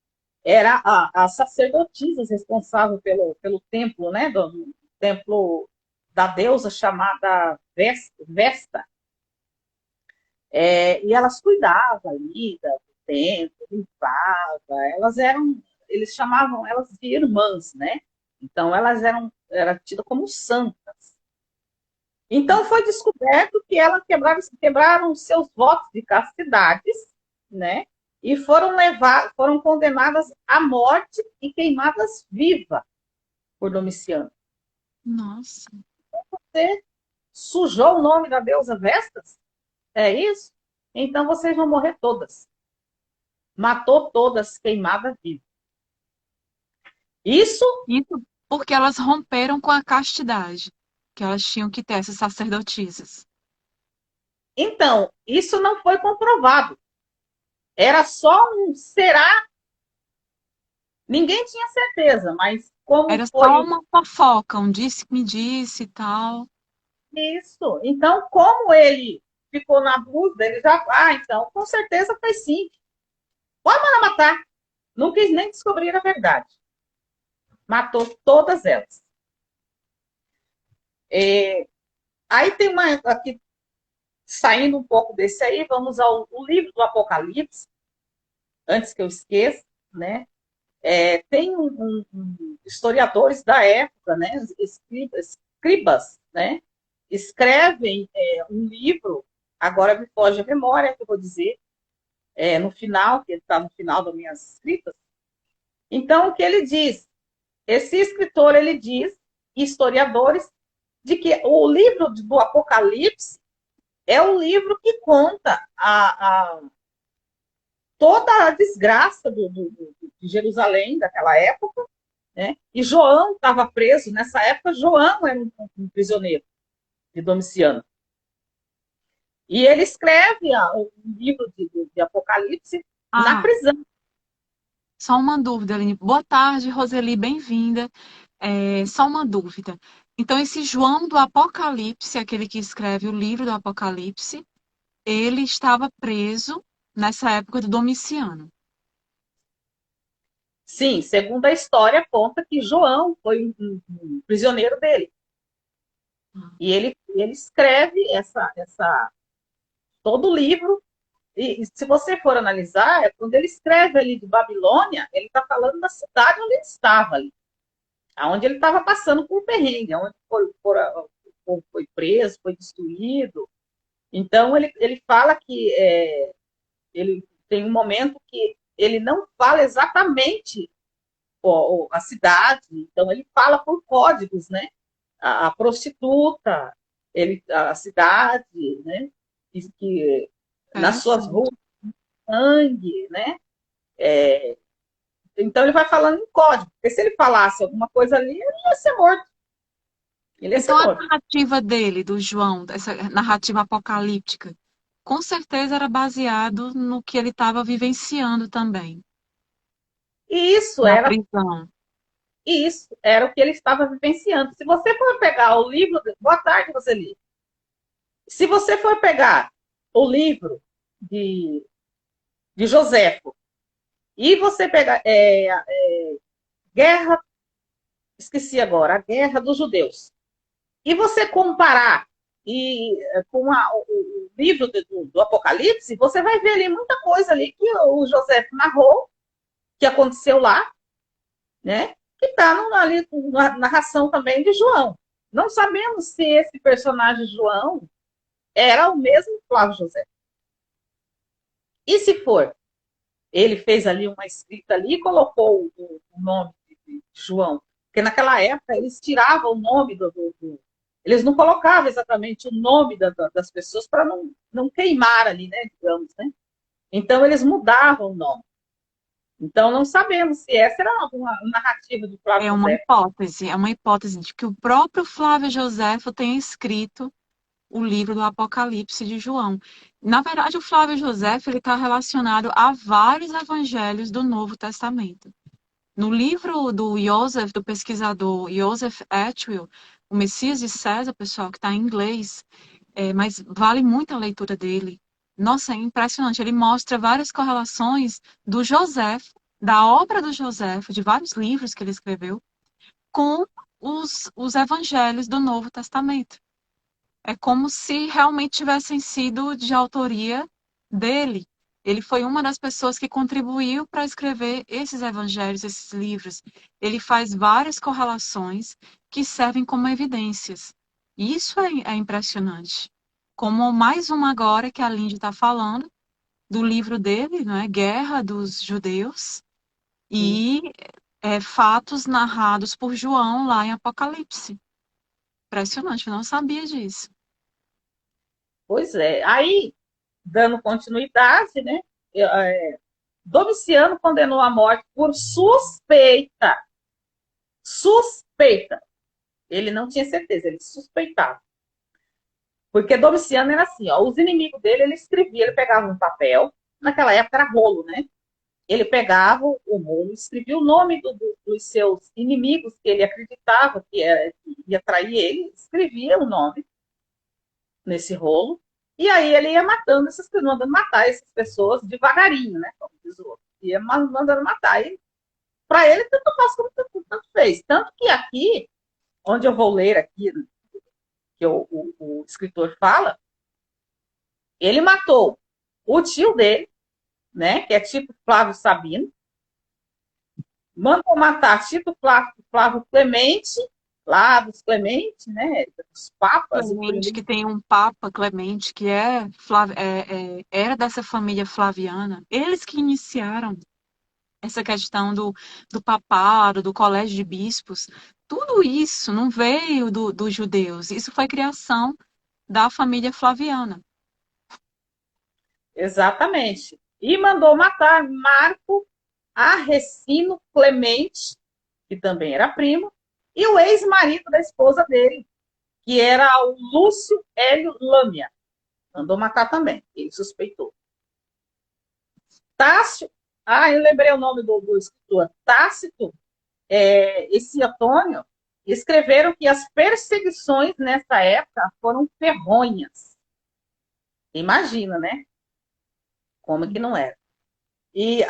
era a sacerdotisas responsável pelo templo, né? Do templo da deusa chamada Vesta. E elas cuidavam ali do templo, limpavam, eles chamavam elas de irmãs, né? Então elas eram tidas como santas. Então foi descoberto que elas quebraram seus votos de castidades, né? E foram condenadas à morte e queimadas vivas por Domiciano. Nossa, Você sujou o nome da deusa Vestas? É isso? Então vocês vão morrer todas. Matou todas queimadas vivas. Isso, isso porque elas romperam com a castidade, que elas tinham que ter essas sacerdotisas. então, isso não foi comprovado. Era só um será. Ninguém tinha certeza, mas como Era foi só uma fofoca, um disse-me disse e tal. isso? Então, como ele ficou na dúvida, ele já. Então, com certeza foi sim. Pode mandar matar. Não quis nem descobrir a verdade. Matou todas elas. É, aí tem uma. Aqui, saindo um pouco desse aí, vamos ao livro do Apocalipse, antes que eu esqueça, né? Tem historiadores da época, né? Escribas, né? Escrevem um livro, agora me foge a memória, que eu vou dizer, no final, que está no final das minhas escritas. Então, o que ele diz? Esse escritor, ele diz, historiadores, de que o livro do Apocalipse é o livro que conta toda a desgraça de Jerusalém daquela época, né? E João estava preso, nessa época João era um prisioneiro de Domiciano. E ele escreve o livro de Apocalipse na Ah, prisão. só uma dúvida, Aline. Boa tarde, Roseli, bem-vinda. Só uma dúvida. Então, esse João do Apocalipse, aquele que escreve o livro do Apocalipse, ele estava preso nessa época do Domiciano. Sim, segundo a história, conta que João foi um prisioneiro dele. E ele escreve todo o livro. E se você for analisar, quando ele escreve ali de Babilônia, ele está falando da cidade onde ele estava ali, onde ele estava passando por perrengue, onde foi preso, foi destruído. Então ele fala que ele tem um momento que ele não fala exatamente a cidade, então ele fala por códigos, né? A prostituta, a cidade, né? Que nas suas ruas, Interessante. sangue, né? Então ele vai falando em código, porque se ele falasse alguma coisa ali, ele ia ser morto. Ele ia ser Então, a morto. narrativa dele, do João, essa narrativa apocalíptica, com certeza era baseado no que ele estava vivenciando também, E isso na era prisão. isso era o que ele estava vivenciando. Se você for pegar o livro, boa tarde, Roseli. Se você for pegar o livro de, de Joséfo e você pegar Guerra, esqueci agora, a Guerra dos Judeus, e você comparar com o livro do Apocalipse, você vai ver ali muita coisa ali que o Joséfo narrou, que aconteceu lá, né? Que está ali na narração também de João. Não sabemos se esse personagem João era o mesmo Flávio José. E se for, ele fez ali uma escrita ali e colocou o nome de João. Porque naquela época eles tiravam o nome eles não colocavam exatamente o nome das pessoas para não queimar ali, né, digamos, né? Então eles mudavam o nome. Então não sabemos se essa era uma narrativa de Flávio José. É uma hipótese de que o próprio Flávio Joséfo tenha escrito o livro do Apocalipse de João. Na verdade, o Flávio Joséfo ele está relacionado a vários evangelhos do Novo Testamento. No livro do Joseph, do pesquisador Joseph Atwill, O Messias de César, pessoal, que está em inglês, mas vale muito a leitura dele. Nossa, é impressionante. Ele mostra várias correlações do Joseph, da obra do Joseph, de vários livros que ele escreveu, com os evangelhos do Novo Testamento. É como se realmente tivessem sido de autoria dele. Ele foi uma das pessoas que contribuiu para escrever esses evangelhos, esses livros. Ele faz várias correlações que servem como evidências. E isso é impressionante. Como mais uma agora que a Lindy está falando, do livro dele, não é? Guerra dos Judeus, e fatos narrados por João lá em Apocalipse. Impressionante, eu não sabia disso. Pois é. Aí, dando continuidade, né? Domiciano condenou à morte por suspeita. Suspeita. Ele não tinha certeza, ele suspeitava. Porque Domiciano era assim, ó, os inimigos dele, ele escrevia, ele pegava um papel, naquela época era rolo, né? Ele pegava o rolo, escrevia o nome dos seus inimigos que ele acreditava que ia trair ele, escrevia o nome nesse rolo, e aí ele ia matando mandando matar essas pessoas devagarinho, né? Como diz o outro. Ia mandando matar. E para ele, tanto faz como tanto fez. Tanto que aqui, onde eu vou ler aqui, que o escritor fala, ele matou o tio dele, né? Que é Tito Flávio Sabino, mandou matar Tito Flávio Clemente, lá dos Clemente, né? Dos papas, o Clemente, primeiro. que tem um Papa Clemente, que era dessa família flaviana. Eles que iniciaram essa questão do papado, do colégio de bispos. Tudo isso não veio dos judeus. Isso foi criação da família flaviana. Exatamente. E mandou matar Marco Arrecino Clemente, que também era primo, e o ex-marido da esposa dele, que era o Lúcio Hélio Lâmia. Mandou matar também, ele suspeitou. Tácio, eu lembrei o nome do escritor, Tácito, esse Antônio, escreveram que as perseguições nessa época foram ferronhas. Imagina, né? Como que não era. E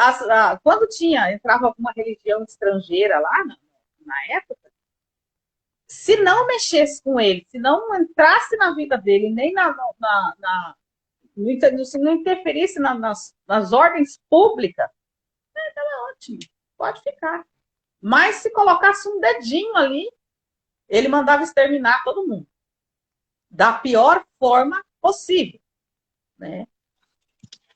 quando entrava alguma religião estrangeira lá na época, se não mexesse com ele, se não entrasse na vida dele, nem se não interferisse nas ordens públicas, ótimo, pode ficar. Mas se colocasse um dedinho ali, ele mandava exterminar todo mundo. Da pior forma possível. Né?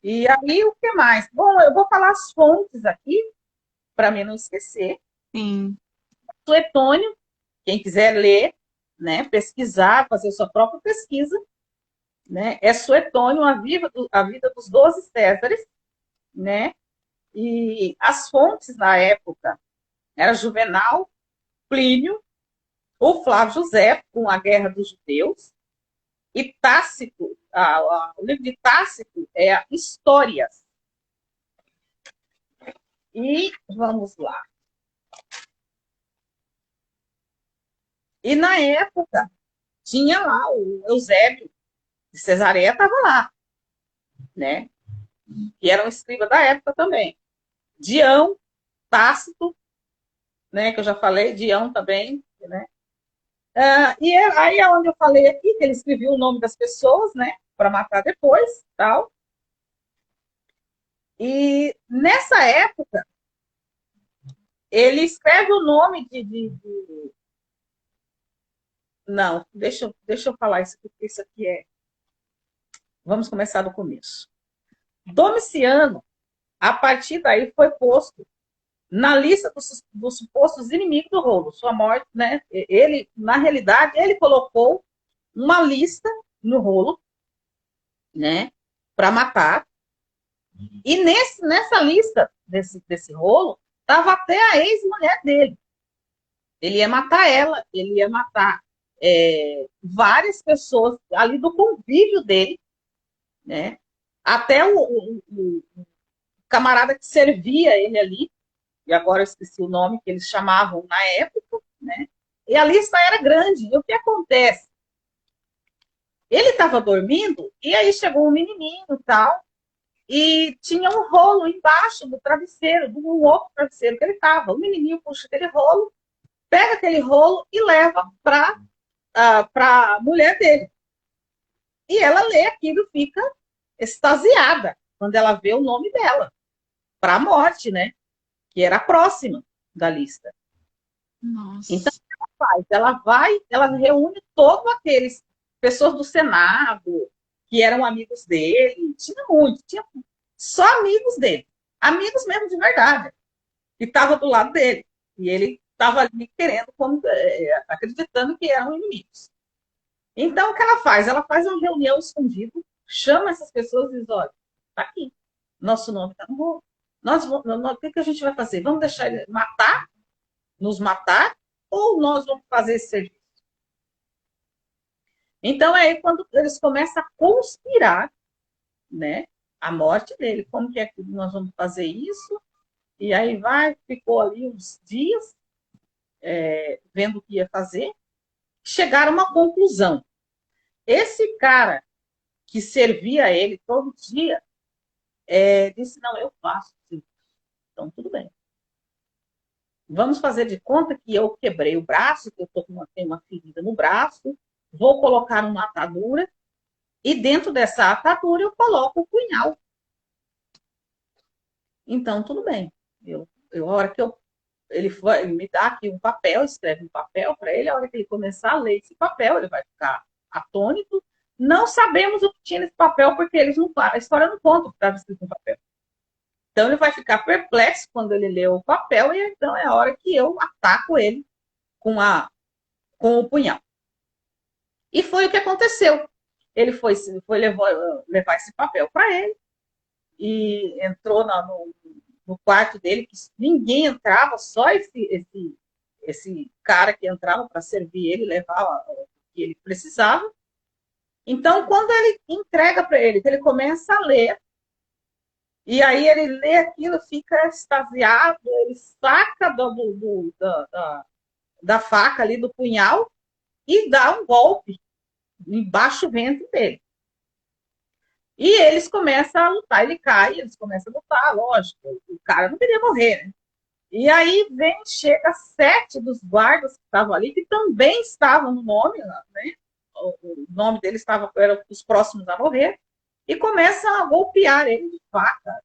E aí, o que mais? Bom, eu vou falar as fontes aqui, para mim não esquecer. Sim. Suetônio, quem quiser ler, né, pesquisar, fazer sua própria pesquisa, né, é Suetônio, a vida dos 12 Césares, né, e as fontes na época era Juvenal, Plínio, o Flávio José, com a Guerra dos Judeus, e Tácito, o livro de Tácito é Histórias. E vamos lá. E na época, tinha lá o Eusébio de Cesareia, estava lá, né? Que era um escriba da época também. Dião, Tácito, né? Que eu já falei, Dião também, né? E aí é onde eu falei aqui, que ele escrevia o nome das pessoas, né? Para matar depois, tal. E nessa época, ele escreve o nome Não, deixa eu falar isso, porque isso aqui é. Vamos começar do começo. Domiciano, a partir daí, foi posto na lista dos supostos inimigos do rolo. Sua morte, né? Ele, na realidade, ele colocou uma lista no rolo, né? Para matar. E nessa lista desse rolo, estava até a ex-mulher dele. Ele ia matar ela, ele ia matar várias pessoas ali do convívio dele, né? Até o camarada que servia ele ali, e agora eu esqueci o nome que eles chamavam na época, né? E a lista era grande. E o que acontece? Ele estava dormindo e aí chegou um menininho e tal, e tinha um rolo embaixo do travesseiro, do outro travesseiro que ele estava. O menininho puxa aquele rolo, pega aquele rolo e leva para a mulher dele. E ela lê aquilo e fica extasiada quando ela vê o nome dela, para a morte, né? Que era a próxima da lista. Nossa. Então, ela reúne todos aqueles pessoas do Senado que eram amigos dele, tinha muito, tinha só amigos dele, amigos mesmo de verdade, que estavam do lado dele. E ele estava ali querendo, acreditando que eram inimigos. Então, o que ela faz? Ela faz uma reunião escondida, chama essas pessoas e diz: olha, está aqui, nosso nome está no rolo. O que a gente vai fazer? Vamos deixar ele nos matar, ou nós vamos fazer esse serviço? Então, é aí quando eles começam a conspirar, né, a morte dele. Como que nós vamos fazer isso? E aí ficou ali uns dias, vendo o que ia fazer, chegaram a uma conclusão. Esse cara que servia a ele todo dia, disse: não, eu faço. Sim. Então, tudo bem. Vamos fazer de conta que eu quebrei o braço, que eu tenho uma ferida no braço, vou colocar uma atadura, e dentro dessa atadura eu coloco o punhal. Então, tudo bem. A hora que ele me dá aqui um papel, escreve um papel para ele, a hora que ele começar a ler esse papel, ele vai ficar atônito. Não sabemos o que tinha nesse papel, porque a história não conta o que estava escrito no papel. Então, ele vai ficar perplexo quando ele lê o papel, e então é a hora que eu ataco ele com o punhal. E foi o que aconteceu. Ele foi levar esse papel para ele, e entrou no quarto dele, que ninguém entrava, só esse cara que entrava para servir ele, levar o que ele precisava. Então, quando ele entrega para ele, que ele começa a ler, E aí ele lê aquilo, fica extasiado, ele saca da faca ali, do punhal, e dá um golpe embaixo do ventre dele. E eles começam a lutar, ele cai, eles começam a lutar, lógico, o cara não queria morrer, né? E aí chega 7 dos guardas que estavam ali, que também estavam no nome, né? O nome deles eram os próximos a morrer, e começam a golpear ele de faca,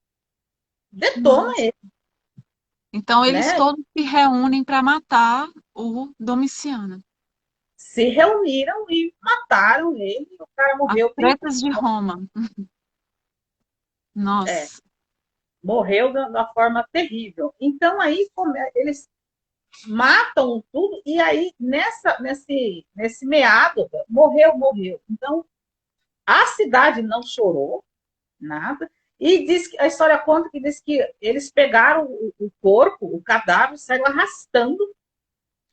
detona Nossa. ele, Então eles né? todos se reúnem para matar o Domiciano. Se reuniram e mataram ele, e o cara As morreu, tretas de Roma. é, Nossa. morreu da forma terrível. Então aí eles matam tudo, e aí nesse meado, morreu. Então a cidade não chorou nada, e diz que a história conta que diz que eles pegaram o corpo, o cadáver, saíram arrastando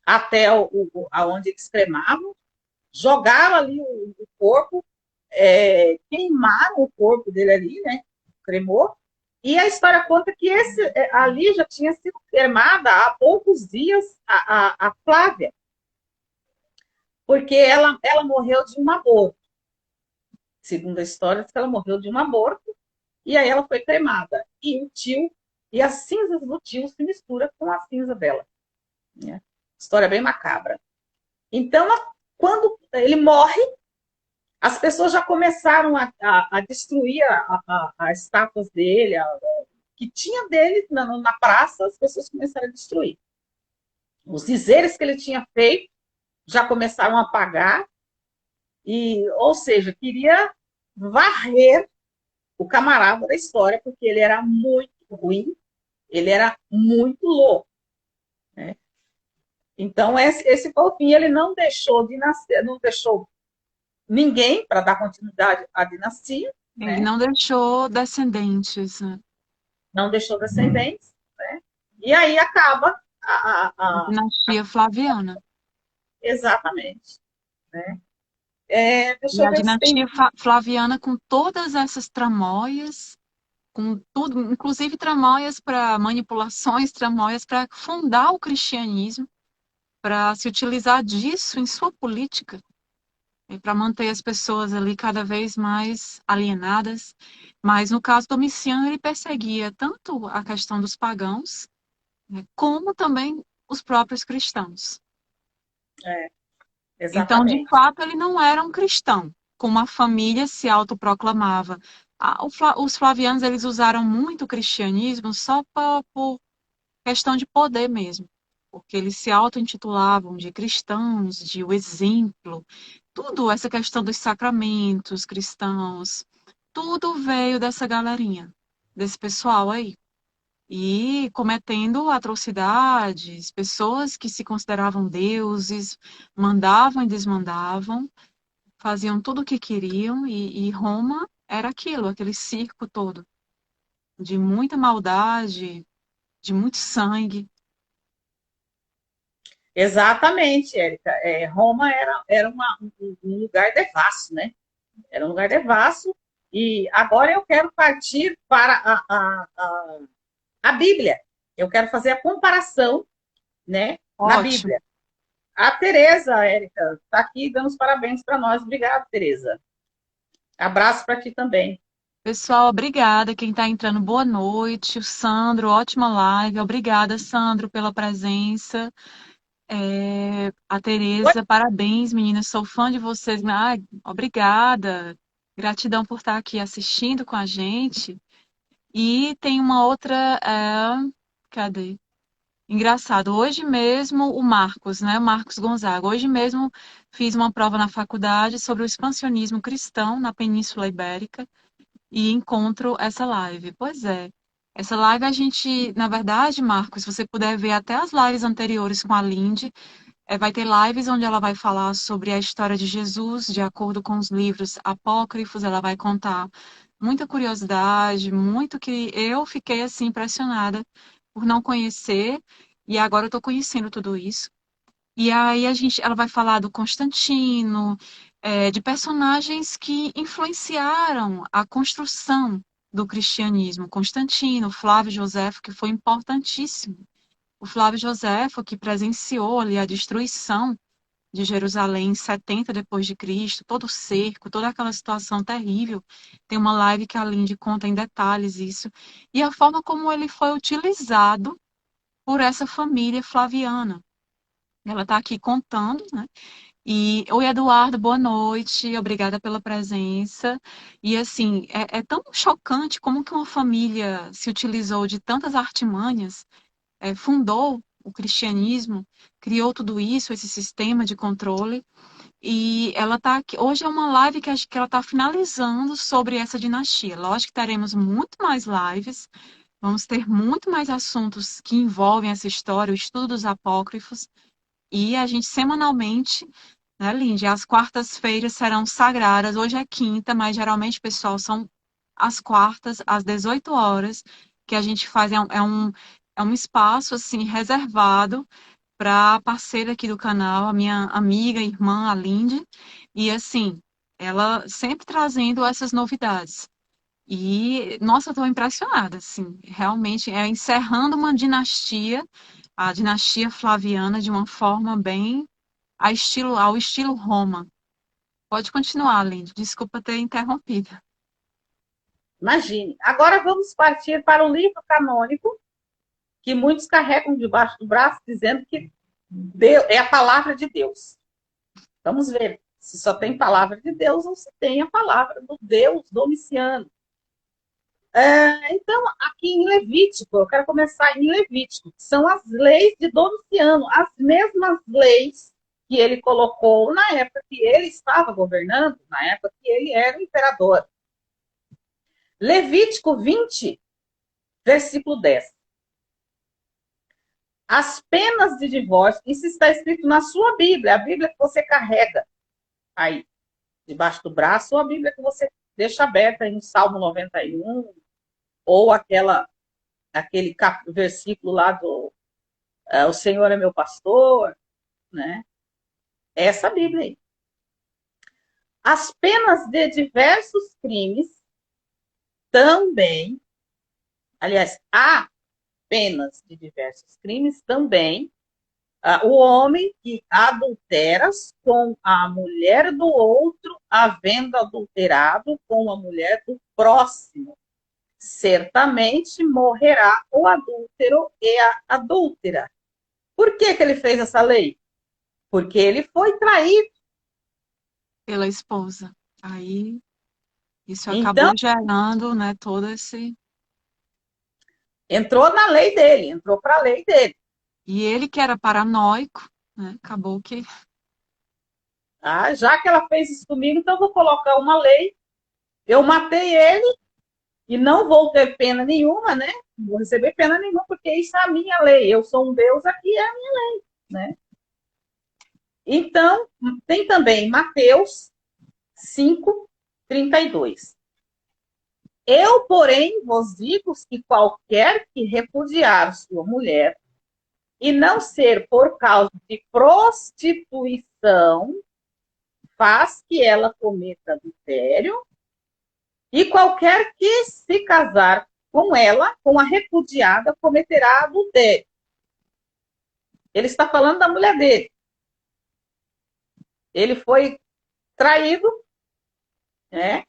até aonde eles cremavam, jogaram ali o corpo, queimaram o corpo dele ali, né? Cremou. E a história conta que ali já tinha sido cremada há poucos dias a Flávia, porque ela morreu de um aborto. Segundo a história, ela morreu de um aborto, e aí ela foi cremada. E as cinzas do tio se misturam com a cinza dela. Né? História bem macabra. Então, quando ele morre, as pessoas já começaram a destruir as estátuas dele, que tinha dele na praça, as pessoas começaram a destruir. Os dizeres que ele tinha feito já começaram a apagar, ou seja, queria varrer o camarada da história, porque ele era muito ruim, ele era muito louco. Né? Então, esse foi o fim. Ele não deixou de nascer, não deixou ninguém para dar continuidade à dinastia, Ele né? não deixou descendentes, né? Não deixou descendentes, né? E aí acaba A dinastia Flaviana. exatamente. Né? Deixa E eu a ver se tem. dinastia Flaviana, com todas essas tramóias, com tudo, inclusive tramóias para manipulações, tramóias para fundar o cristianismo, para se utilizar disso em sua política, para manter as pessoas ali cada vez mais alienadas. Mas no caso do Domiciano, ele perseguia tanto a questão dos pagãos, né, como também os próprios cristãos. Então, de Exatamente. fato, ele não era um cristão, como a família se autoproclamava. Os flavianos, eles usaram muito o cristianismo só por questão de poder mesmo, porque eles se auto-intitulavam de cristãos, de o exemplo, tudo essa questão dos sacramentos cristãos, tudo veio dessa galerinha, desse pessoal aí. E cometendo atrocidades, pessoas que se consideravam deuses, mandavam e desmandavam, faziam tudo o que queriam, e Roma era aquilo, aquele circo todo, de muita maldade, de muito sangue. Exatamente, Érica. Roma era um lugar devasso, né? Era um lugar devasso. E agora eu quero partir para a Bíblia. Eu quero fazer a comparação, né, na Ótimo. Bíblia. A Tereza, Érica, está aqui dando os parabéns para nós. Obrigada, Tereza. Abraço para ti também. Pessoal, obrigada. Quem está entrando, boa noite. O Sandro, ótima live. Obrigada, Sandro, pela presença. A Oi? Tereza, parabéns, meninas. Sou fã de vocês. Ai, obrigada. Gratidão por estar aqui assistindo com a gente. E tem uma outra. Cadê? Engraçado. Hoje mesmo, o Marcos, né? Marcos Gonzaga. Hoje mesmo fiz uma prova na faculdade sobre o expansionismo cristão na Península Ibérica e encontro essa live. Pois é. Essa live a gente, na verdade, Marcos, se você puder ver até as lives anteriores com a Lindy, vai ter lives onde ela vai falar sobre a história de Jesus, de acordo com os livros apócrifos, ela vai contar muita curiosidade, muito que eu fiquei assim impressionada por não conhecer, e agora eu estou conhecendo tudo isso. E aí ela vai falar do Constantino, de personagens que influenciaram a construção do cristianismo. Constantino, Flávio Joséfo, que foi importantíssimo. O Flávio Joséfo, que presenciou ali a destruição de Jerusalém em 70 depois de Cristo, todo o cerco, toda aquela situação terrível. Tem uma live que a Lindy conta em detalhes isso. E a forma como ele foi utilizado por essa família flaviana. Ela está aqui contando, né? E, oi, Eduardo, boa noite, obrigada pela presença. E, assim, é tão chocante como que uma família se utilizou de tantas artimanhas, fundou o cristianismo, criou tudo isso, esse sistema de controle. E ela está aqui. Hoje é uma live que acho que ela está finalizando sobre essa dinastia. Lógico que teremos muito mais lives, vamos ter muito mais assuntos que envolvem essa história, o estudo dos apócrifos. E a gente semanalmente, né, Lindy? As quartas-feiras serão sagradas. Hoje é quinta, mas geralmente, pessoal, são as quartas, às 18 horas, que a gente faz. É um espaço, assim, reservado para a parceira aqui do canal, a minha amiga, irmã, a Lindy. E, assim, ela sempre trazendo essas novidades. E, nossa, eu estou impressionada, assim, realmente é encerrando uma dinastia, a dinastia Flaviana, de uma forma bem ao estilo Roma. Pode continuar, Lindy. Desculpa ter interrompido. Imagine. Agora vamos partir para o livro canônico, que muitos carregam debaixo do braço, dizendo que Deus, é a palavra de Deus. Vamos ver se só tem palavra de Deus ou se tem a palavra do Deus Domiciano. Então, aqui em Levítico, eu quero começar em Levítico, que são as leis de Domiciano, as mesmas leis que ele colocou na época que ele estava governando, na época que ele era o imperador. Levítico 20, versículo 10. As penas de divórcio, isso está escrito na sua Bíblia, a Bíblia que você carrega aí, debaixo do braço, ou a Bíblia que você deixa aberta aí no Salmo 91, ou aquele versículo lá do O Senhor é meu pastor, né? Essa Bíblia aí. As penas de diversos crimes também, aliás, há penas de diversos crimes também. O homem que adultera com a mulher do outro, havendo adulterado com a mulher do próximo, certamente morrerá o adúltero e a adúltera. Por que ele fez essa lei? Porque ele foi traído. Pela esposa. Aí, isso Então, acabou gerando, né, todo esse... entrou na lei dele, entrou para a lei dele. E ele, que era paranoico, né, acabou que... Já que ela fez isso comigo, então eu vou colocar uma lei. Eu matei ele e não vou ter pena nenhuma, né? Não vou receber pena nenhuma, porque isso é a minha lei. Eu sou um Deus, aqui é a minha lei, né? Então, tem também Mateus 5:32. Eu, porém, vos digo que qualquer que repudiar sua mulher e não ser por causa de prostituição, faz que ela cometa adultério, e qualquer que se casar com ela, com a repudiada, cometerá adultério. Ele está falando da mulher dele. Ele foi traído, né?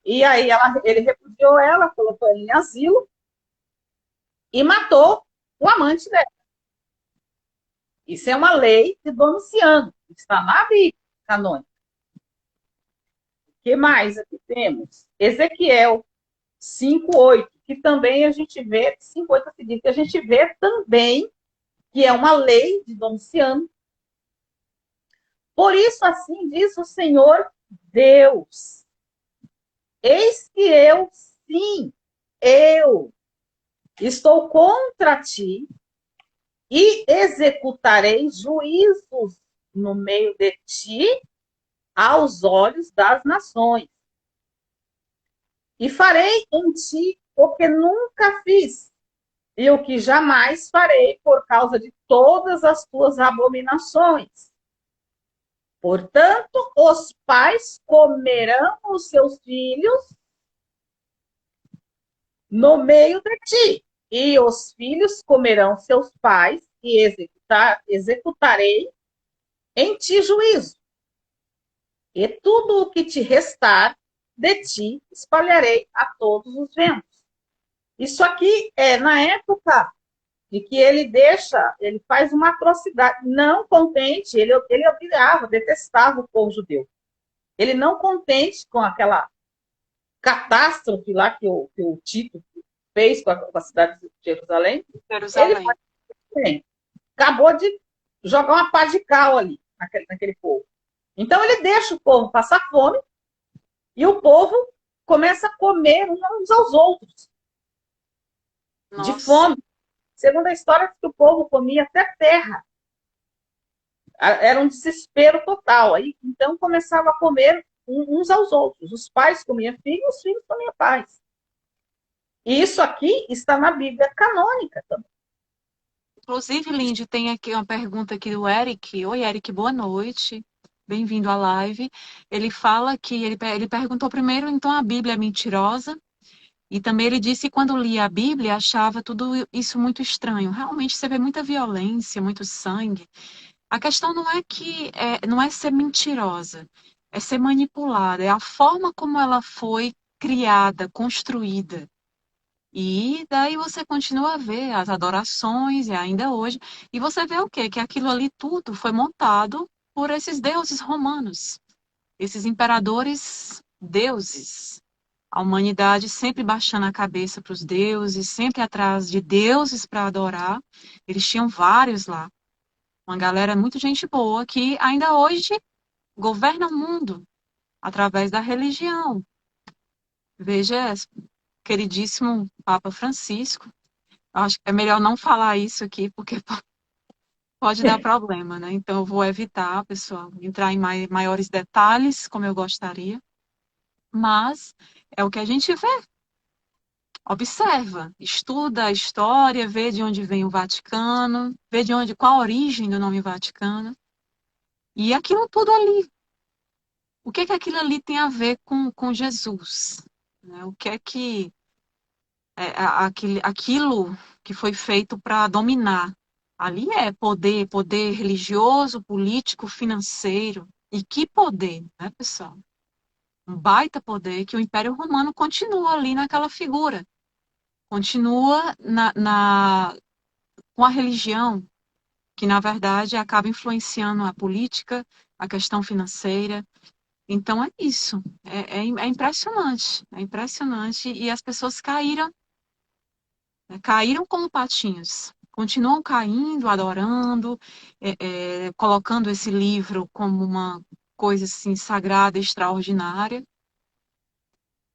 E aí ele repudiou ela, colocou ela em asilo e matou o amante dela. Isso é uma lei de Domiciano, está na Bíblia canônica. O que mais aqui temos? Ezequiel 5:8, que também a gente vê, 5:8 a seguir, que a gente vê também que é uma lei de Domiciano. Por isso, assim diz o Senhor Deus: eis que eu, sim, eu estou contra ti e executarei juízos no meio de ti aos olhos das nações. E farei em ti o que nunca fiz e o que jamais farei por causa de todas as tuas abominações. Portanto, os pais comerão os seus filhos no meio de ti, e os filhos comerão seus pais, e executarei em ti juízo. E tudo o que te restar de ti espalharei a todos os ventos. Isso aqui é na época de que ele faz uma atrocidade. Não contente, ele odiava, detestava o povo judeu. Ele não contente com aquela catástrofe lá que o Tito fez com a cidade de Jerusalém, ele Jerusalém. faz bem. Acabou de jogar uma pá de cal ali naquele povo. Então ele deixa o povo passar fome e o povo começa a comer uns aos outros, de Nossa. fome. Segundo a história, que o povo comia até terra. Era um desespero total. Aí, então começava a comer uns aos outros. Os pais comiam filhos, os filhos comiam pais. E isso aqui está na Bíblia canônica também. Inclusive, Lindy, tem aqui uma pergunta aqui do Eric. Oi, Eric, boa noite. Bem-vindo à live. Ele fala que ele perguntou primeiro, então a Bíblia é mentirosa? E também ele disse que quando lia a Bíblia achava tudo isso muito estranho. Realmente você vê muita violência, muito sangue. A questão não é não é ser mentirosa, é ser manipulada, é a forma como ela foi criada, construída. E daí você continua a ver as adorações, e ainda hoje, e você vê o quê? Que aquilo ali tudo foi montado por esses deuses romanos, esses imperadores deuses. A humanidade sempre baixando a cabeça para os deuses, sempre atrás de deuses para adorar. Eles tinham vários lá. Uma galera muito gente boa que ainda hoje governa o mundo através da religião. Veja, queridíssimo Papa Francisco. Acho que é melhor não falar isso aqui, porque pode dar problema, né? Então, eu vou evitar, pessoal, entrar em maiores detalhes, como eu gostaria. Mas é o que a gente vê. Observa, estuda a história, vê de onde vem o Vaticano, vê qual a origem do nome Vaticano. E aquilo tudo ali. O que é que aquilo ali tem a ver com Jesus? Né? O que é que aquilo que foi feito para dominar? Ali é poder, poder religioso, político, financeiro. E que poder, né, pessoal? Um baita poder que o Império Romano continua ali naquela figura. Continua com a religião, que na verdade acaba influenciando a política, a questão financeira. Então é isso. É impressionante. É impressionante. E as pessoas caíram, né, caíram como patinhos. Continuam caindo, adorando, colocando esse livro como uma coisa assim sagrada, extraordinária.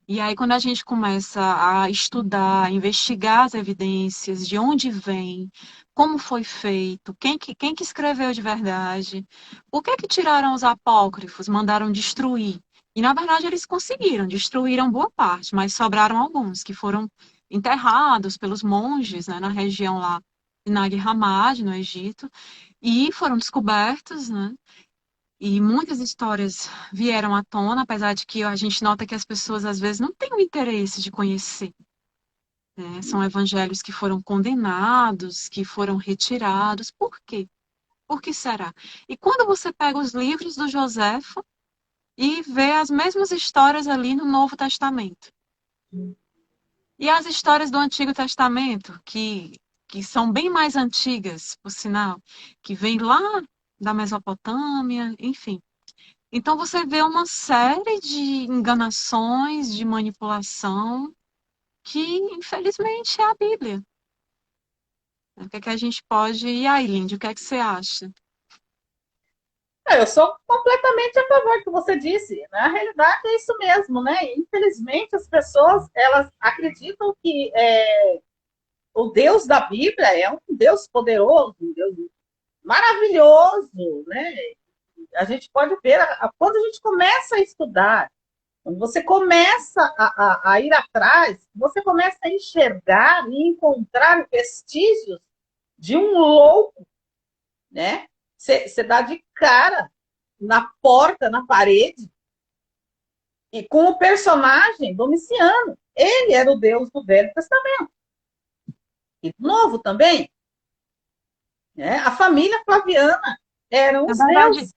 E aí, quando a gente começa a estudar, a investigar as evidências, de onde vem, como foi feito, quem que escreveu de verdade, por que que tiraram os apócrifos, mandaram destruir? E, na verdade, eles conseguiram, destruíram boa parte, mas sobraram alguns que foram enterrados pelos monges, né, na região lá de Nag Hammadi, no Egito, e foram descobertos, né? E muitas histórias vieram à tona, apesar de que a gente nota que as pessoas às vezes não têm o interesse de conhecer, né? São evangelhos que foram condenados, que foram retirados. Por quê? Por que será? E quando você pega os livros do Joséfo e vê as mesmas histórias ali no Novo Testamento. E as histórias do Antigo Testamento, que são bem mais antigas, por sinal, que vêm lá da Mesopotâmia, enfim. Então você vê uma série de enganações, de manipulação, que infelizmente é a Bíblia. O que é que a gente pode. E aí, Lindy, o que é que você acha? Eu sou completamente a favor do que você disse. Na realidade, é isso mesmo, né? Infelizmente, as pessoas elas acreditam que o Deus da Bíblia é um Deus poderoso, um Deus maravilhoso, né? A gente pode ver, quando a gente começa a estudar, quando você começa a ir atrás, você começa a enxergar e encontrar vestígios de um louco, né? Você dá de cara na porta, na parede, e com o personagem Domiciano. ele era o Deus do Velho Testamento. E do Novo também. Né? A família Flaviana eram Na os verdade, deuses.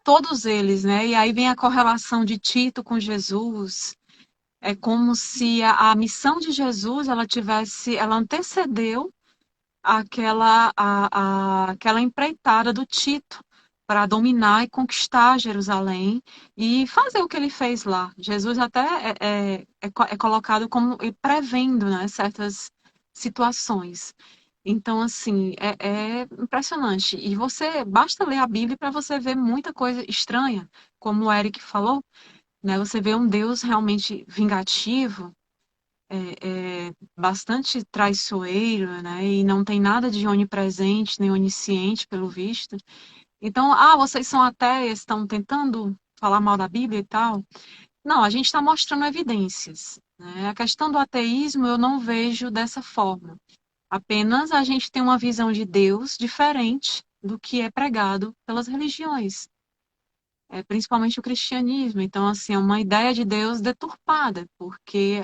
todos eles, né? E aí vem a correlação de Tito com Jesus. É como se a missão de Jesus, ela antecedeu aquela empreitada do Tito para dominar e conquistar Jerusalém e fazer o que ele fez lá. Jesus até é colocado como prevendo, né, certas situações. Então, assim, é impressionante. E você, basta ler a Bíblia para você ver muita coisa estranha, como o Eric falou, né? Você vê um Deus realmente vingativo, bastante traiçoeiro, né? E não tem nada de onipresente nem onisciente, pelo visto. Então, vocês são ateias, estão tentando falar mal da Bíblia e tal. Não, a gente está mostrando evidências, né? A questão do ateísmo eu não vejo dessa forma. Apenas a gente tem uma visão de Deus diferente do que é pregado pelas religiões, principalmente o cristianismo. Então, assim, é uma ideia de Deus deturpada, porque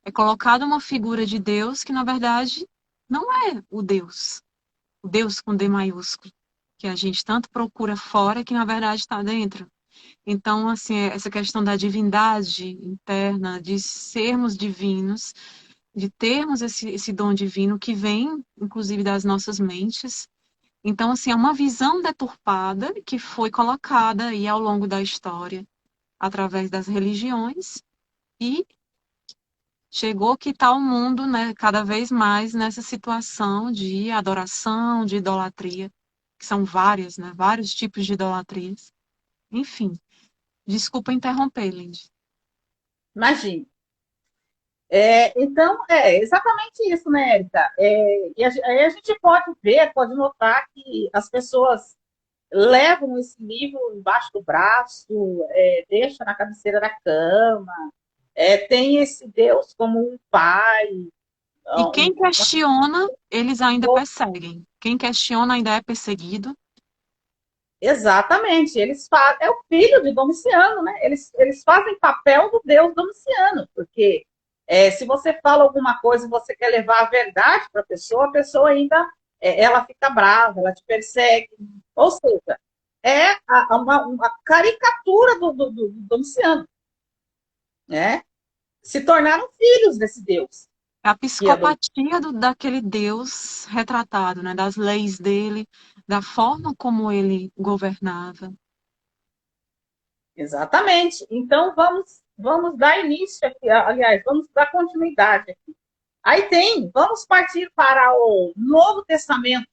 é colocada uma figura de Deus que, na verdade, não é o Deus com D maiúsculo, que a gente tanto procura fora que, na verdade, está dentro. Então, assim, essa questão da divindade interna, de sermos divinos, de termos esse dom divino que vem, inclusive, das nossas mentes. Então, assim, é uma visão deturpada que foi colocada aí ao longo da história, através das religiões, e chegou que está o mundo, né, cada vez mais nessa situação de adoração, de idolatria, que são várias, né, vários tipos de idolatrias. Enfim, desculpa interromper, Lindy. Imagine. Então, é exatamente isso, né, Érica? Aí a gente pode ver, pode notar que as pessoas levam esse livro embaixo do braço, deixa na cabeceira da cama, tem esse Deus como um pai. E quem questiona, eles ainda perseguem. Quem questiona ainda é perseguido. Exatamente, é o filho de Domiciano, né? Eles fazem papel do Deus Domiciano, porque se você fala alguma coisa e você quer levar a verdade para a pessoa ainda ela fica brava, ela te persegue. Ou seja, é uma caricatura do Domiciano, né? Se tornaram filhos desse Deus. É a Que é psicopatia daquele Deus retratado, né? Das leis dele, da forma como ele governava. Exatamente. Então vamos dar início aqui, aliás, vamos dar continuidade. Aí vamos partir para o Novo Testamento.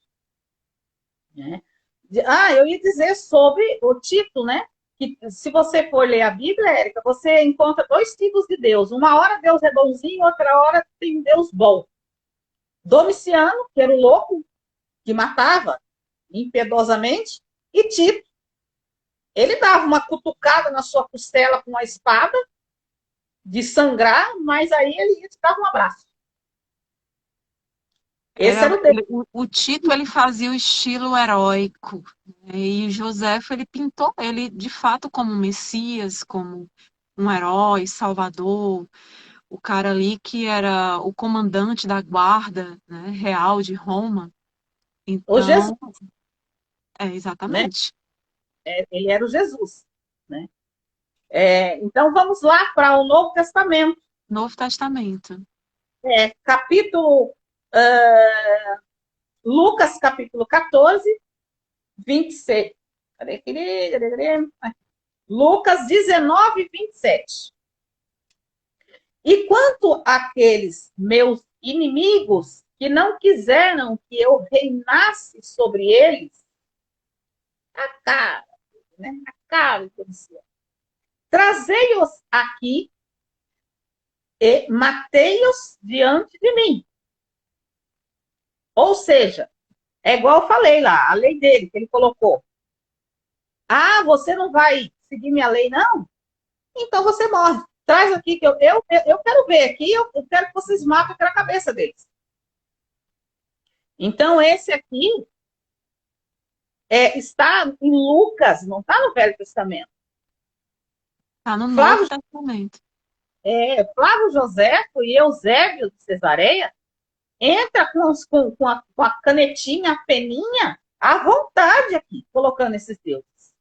Né? Eu ia dizer sobre o Tito, né? Que se você for ler a Bíblia, Érica, você encontra dois tipos de Deus. Uma hora Deus é bonzinho, outra hora tem um Deus bom. Domiciano, que era o louco, que matava impiedosamente, e Tito. Ele dava uma cutucada na sua costela com uma espada, de sangrar, mas aí ele ia te dar um abraço. Esse era o Deus. O Tito ele fazia o estilo heróico, né? E o Joséfo ele pintou ele de fato como um Messias, como um herói, salvador, o cara ali que era o comandante da guarda, né, real de Roma. O Jesus, Então, né? exatamente. Ele era o Jesus, né? Então vamos lá para o Novo Testamento. Novo Testamento. Capítulo Lucas, capítulo 14, 26. Cadê? Lucas 19, 27. E quanto àqueles meus inimigos que não quiseram que eu reinasse sobre eles, a cara, né? A cara, trazei-os aqui e matei-os diante de mim. Ou seja, é igual eu falei lá, a lei dele, que ele colocou. Você não vai seguir minha lei, não? Então você morre. Traz aqui que eu quero ver aqui, eu quero que vocês matem a cabeça deles. Então, esse aqui está em Lucas, não está no Velho Testamento. Está no Novo Flávio, Testamento. Flávio Joséfo e Eusébio de Cesareia entra com a canetinha, a peninha, à vontade aqui, colocando esses deuses.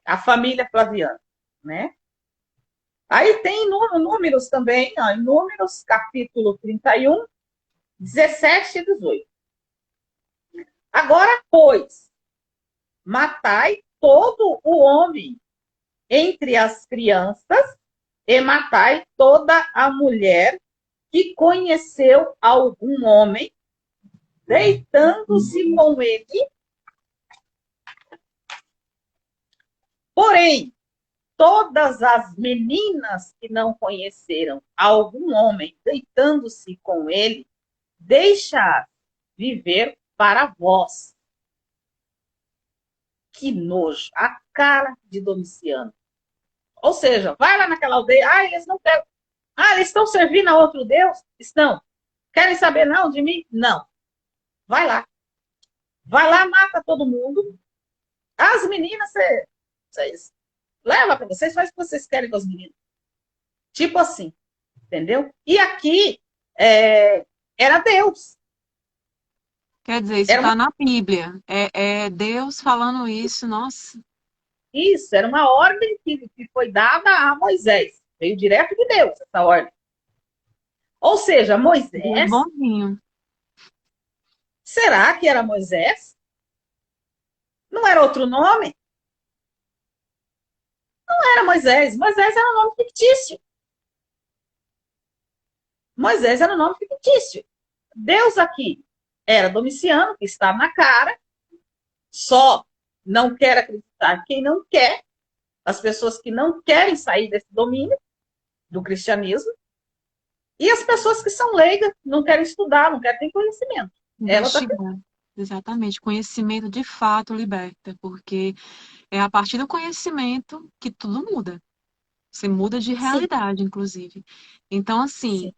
A família Flaviana, né? Aí tem números também, ó, em Números, capítulo 31, 17 e 18. Agora, pois, matai todo o homem entre as crianças e matai toda a mulher que conheceu algum homem, deitando-se com ele. Porém, todas as meninas que não conheceram algum homem deitando-se com ele, deixa viver para vós. Que nojo, a cara de Domiciano. Ou seja, vai lá naquela aldeia, eles não querem. Eles estão servindo a outro Deus? Estão. Querem saber não de mim? Não. Vai lá. Vai lá, mata todo mundo. As meninas, vocês leva para vocês, faz o que vocês querem com as meninas. Tipo assim, entendeu? E aqui era Deus. Quer dizer, isso está na Bíblia. É Deus falando isso, nossa. Isso, era uma ordem que foi dada a Moisés. Veio direto de Deus, essa ordem. Ou seja, Moisés... Bonzinho. Será que era Moisés? Não era outro nome? Não era Moisés. Moisés era um nome fictício. Moisés era um nome fictício. Deus aqui era Domiciano, que está na cara. Só não quer acreditar quem não quer. As pessoas que não querem sair desse domínio do cristianismo. E as pessoas que são leigas, não querem estudar, não querem ter conhecimento. Exatamente. Conhecimento de fato liberta, porque é a partir do conhecimento que tudo muda. Você muda de realidade, sim, inclusive. Então, assim,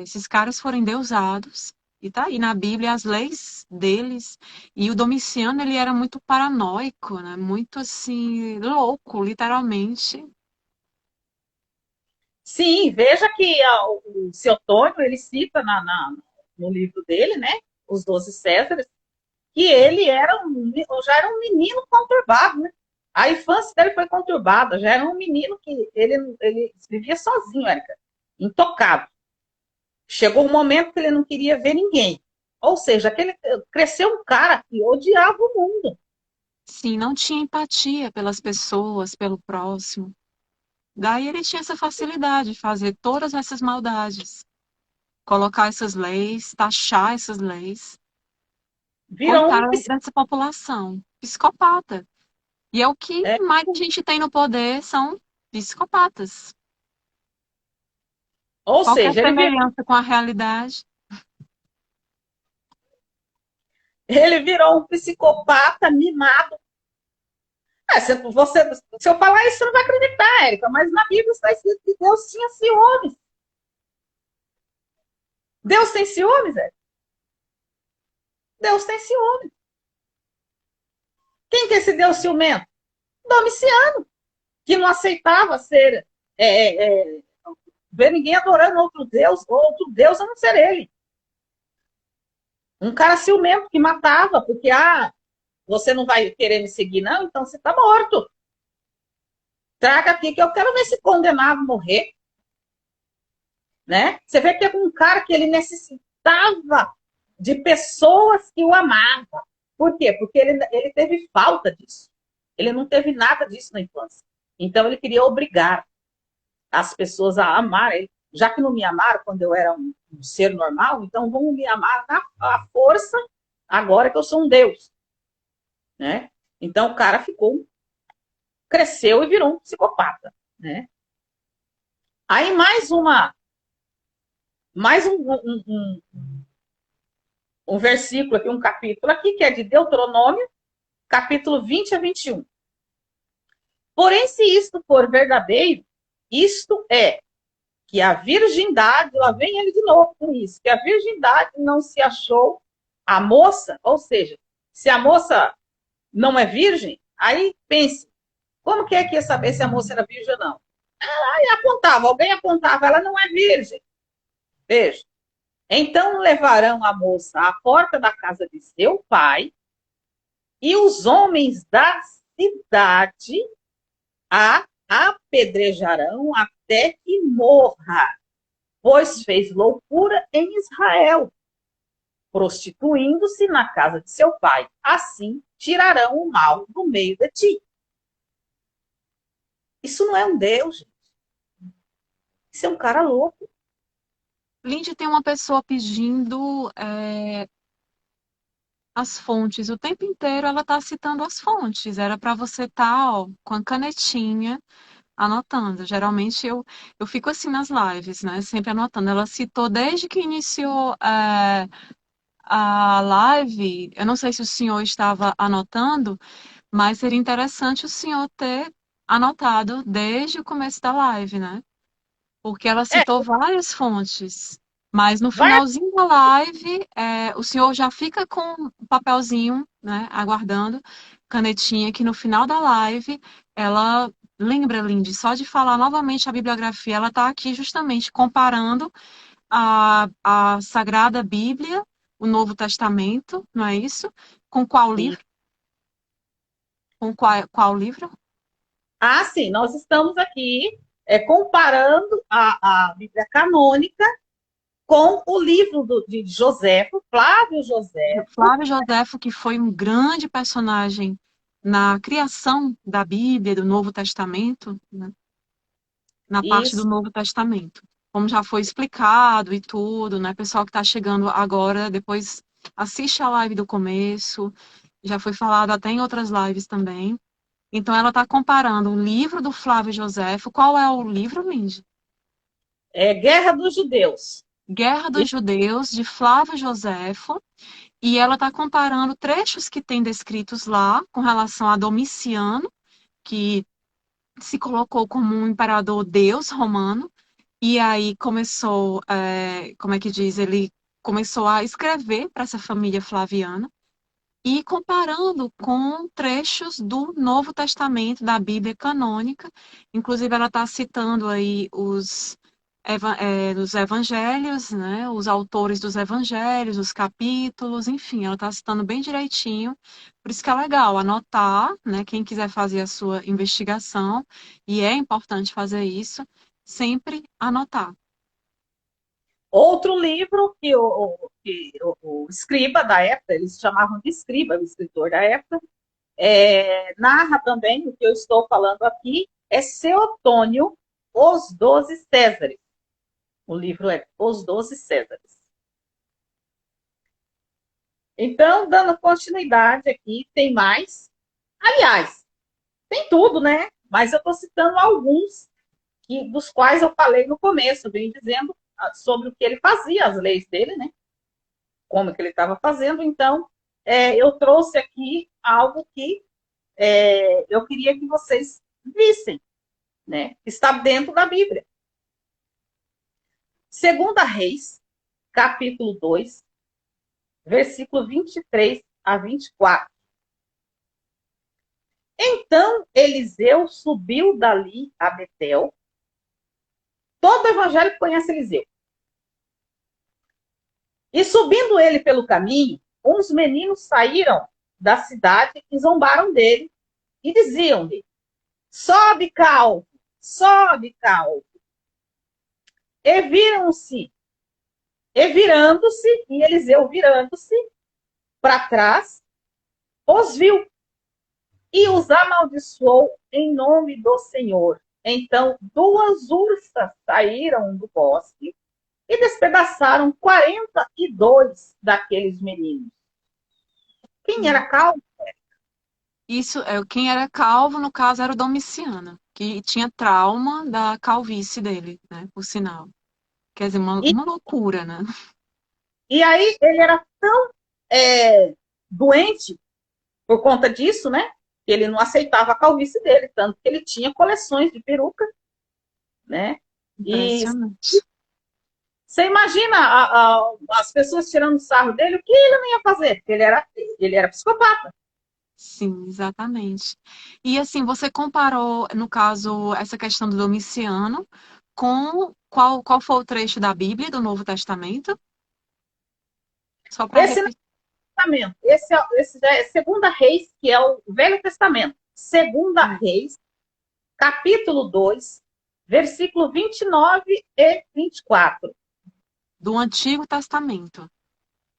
esses caras foram endeusados, e tá aí na Bíblia as leis deles, e o Domiciano, ele era muito paranoico, né? Muito, assim, louco, literalmente. Sim, veja que o seu Tônio, ele cita no livro dele, né, Os 12 Césares, que ele já era um menino conturbado, né? A infância dele foi conturbada, já era um menino que ele vivia sozinho, Érica, intocado. Chegou um momento que ele não queria ver ninguém. Ou seja, cresceu um cara que odiava o mundo. Sim, não tinha empatia pelas pessoas, pelo próximo. Daí ele tinha essa facilidade de fazer todas essas maldades. Colocar essas leis, taxar essas leis. Coitada dessa população. Psicopata. E é o que mais a gente tem no poder são psicopatas. Ou Qualquer seja, semelhança com a realidade. Ele virou um psicopata mimado. Se eu falar isso, você não vai acreditar, Érica, mas na Bíblia está escrito que Deus tinha ciúmes. Deus tem ciúmes, Érica? Deus tem ciúmes. Quem que é esse Deus ciumento? Domiciano, que não aceitava ver ninguém adorando outro Deus a não ser ele. Um cara ciumento que matava, porque você não vai querer me seguir, não? Então você está morto. Traga aqui que eu quero ver esse condenado morrer. Né? Você vê que é um cara que ele necessitava de pessoas que o amavam. Por quê? Porque ele teve falta disso. Ele não teve nada disso na infância. Então ele queria obrigar as pessoas a amar ele. Já que não me amaram quando eu era um ser normal, então vão me amar à força agora que eu sou um Deus. Né? Então o cara cresceu e virou um psicopata. Né? Aí mais um versículo aqui, um capítulo aqui, que é de Deuteronômio, capítulo 20 a 21. Porém, se isto for verdadeiro, isto é que a virgindade, lá vem ele de novo com isso, que a virgindade não se achou a moça, ou seja, se a moça não é virgem, aí pense, como que é que ia saber se a moça era virgem ou não? Aí apontava, alguém apontava, ela não é virgem. Veja. Então levarão a moça à porta da casa de seu pai, e os homens da cidade a apedrejarão até que morra, pois fez loucura em Israel, prostituindo-se na casa de seu pai. Assim tirarão o mal do meio de ti. Isso não é um Deus, gente. Isso é um cara louco. Lindy, tem uma pessoa pedindo as fontes. O tempo inteiro ela está citando as fontes. Era para você estar, ó, com a canetinha anotando. Geralmente eu fico assim nas lives, né? Sempre anotando. Ela citou desde que iniciou a live. Eu não sei se o senhor estava anotando, mas seria interessante o senhor ter anotado desde o começo da live, né? Porque ela É, citou várias fontes. Mas no vai. finalzinho da live, o senhor já fica com o papelzinho, né, aguardando, canetinha, que no final da live, ela lembra, Lindy, só de falar novamente a bibliografia, ela está aqui justamente comparando a Sagrada Bíblia, o Novo Testamento, não é isso? Com qual livro? Com qual livro? Ah, sim, nós estamos aqui comparando a Bíblia canônica com o livro de Joséfo, Flávio Joséfo. Flávio Josefo, que foi um grande personagem na criação da Bíblia, do Novo Testamento, né? Na parte do Isso, Novo Testamento. Como já foi explicado e tudo, né? Pessoal que está chegando agora, depois assiste a live do começo, já foi falado até em outras lives também. Então, ela está comparando o livro do Flávio Josefo. Qual é o livro, Lindy? Guerra dos Judeus. Guerra dos Isso, Judeus, de Flávio Josefo. E ela está comparando trechos que tem descritos lá com relação a Domiciano, que se colocou como um imperador deus romano, e aí começou, como é que diz, ele começou a escrever para essa família flaviana, e comparando com trechos do Novo Testamento, da Bíblia canônica. Inclusive, ela está citando aí os evangelhos, né? Os autores dos evangelhos, os capítulos, enfim, ela está citando bem direitinho. Por isso que é legal anotar, né? Quem quiser fazer a sua investigação, e é importante fazer isso, sempre anotar. outro livro que o escriba da época, eles chamavam de escriba, o escritor da época, narra também o que eu estou falando aqui, é Seotônio, Os Doze Césares. O livro é Os Doze Césares. Então, dando continuidade aqui, tem mais. Aliás, tem tudo, né? Mas eu estou citando alguns dos quais eu falei no começo, vem dizendo sobre o que ele fazia, as leis dele, né? Como que ele estava fazendo. Então, eu trouxe aqui algo que eu queria que vocês vissem, né? Está dentro da Bíblia. Segunda Reis, capítulo 2, versículo 23 a 24. Então, Eliseu subiu dali a Betel. Todo evangélico conhece Eliseu. E subindo ele pelo caminho, uns meninos saíram da cidade e zombaram dele e diziam-lhe: sobe, calvo, sobe, calvo. E viram-se, e virando-se, e Eliseu virando-se para trás, os viu e os amaldiçoou em nome do Senhor. Então, duas ursas saíram do bosque e despedaçaram 42 daqueles meninos. Quem era calvo? Isso, quem era calvo, no caso, era o Domiciano, que tinha trauma da calvície dele, né, por sinal. Quer dizer, E, uma loucura, né? e aí ele era tão doente por conta disso, né? Que ele não aceitava a calvície dele, tanto que ele tinha coleções de peruca, né? E Impressionante. você imagina as pessoas tirando sarro dele, o que ele não ia fazer? Porque ele era psicopata. Sim, exatamente. E assim, você comparou, no caso, essa questão do Domiciano com qual foi o trecho da Bíblia, do Novo Testamento? Só para Esse não repetir. é o Testamento, esse já é Segunda Reis, que é o Velho Testamento. Segunda Reis, capítulo 2, versículo 29 e 24 Do Antigo Testamento.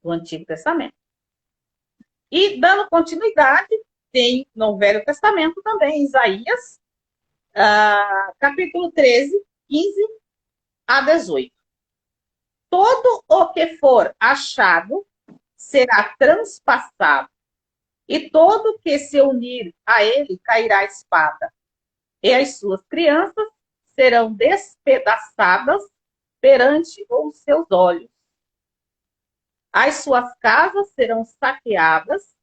do Antigo Testamento. E, dando continuidade, tem no Velho Testamento também Isaías, capítulo 13, 15 a 18. Todo o que for achado será transpassado, e todo que se unir a ele cairá a espada, e as suas crianças serão despedaçadas perante os seus olhos. As suas casas serão saqueadas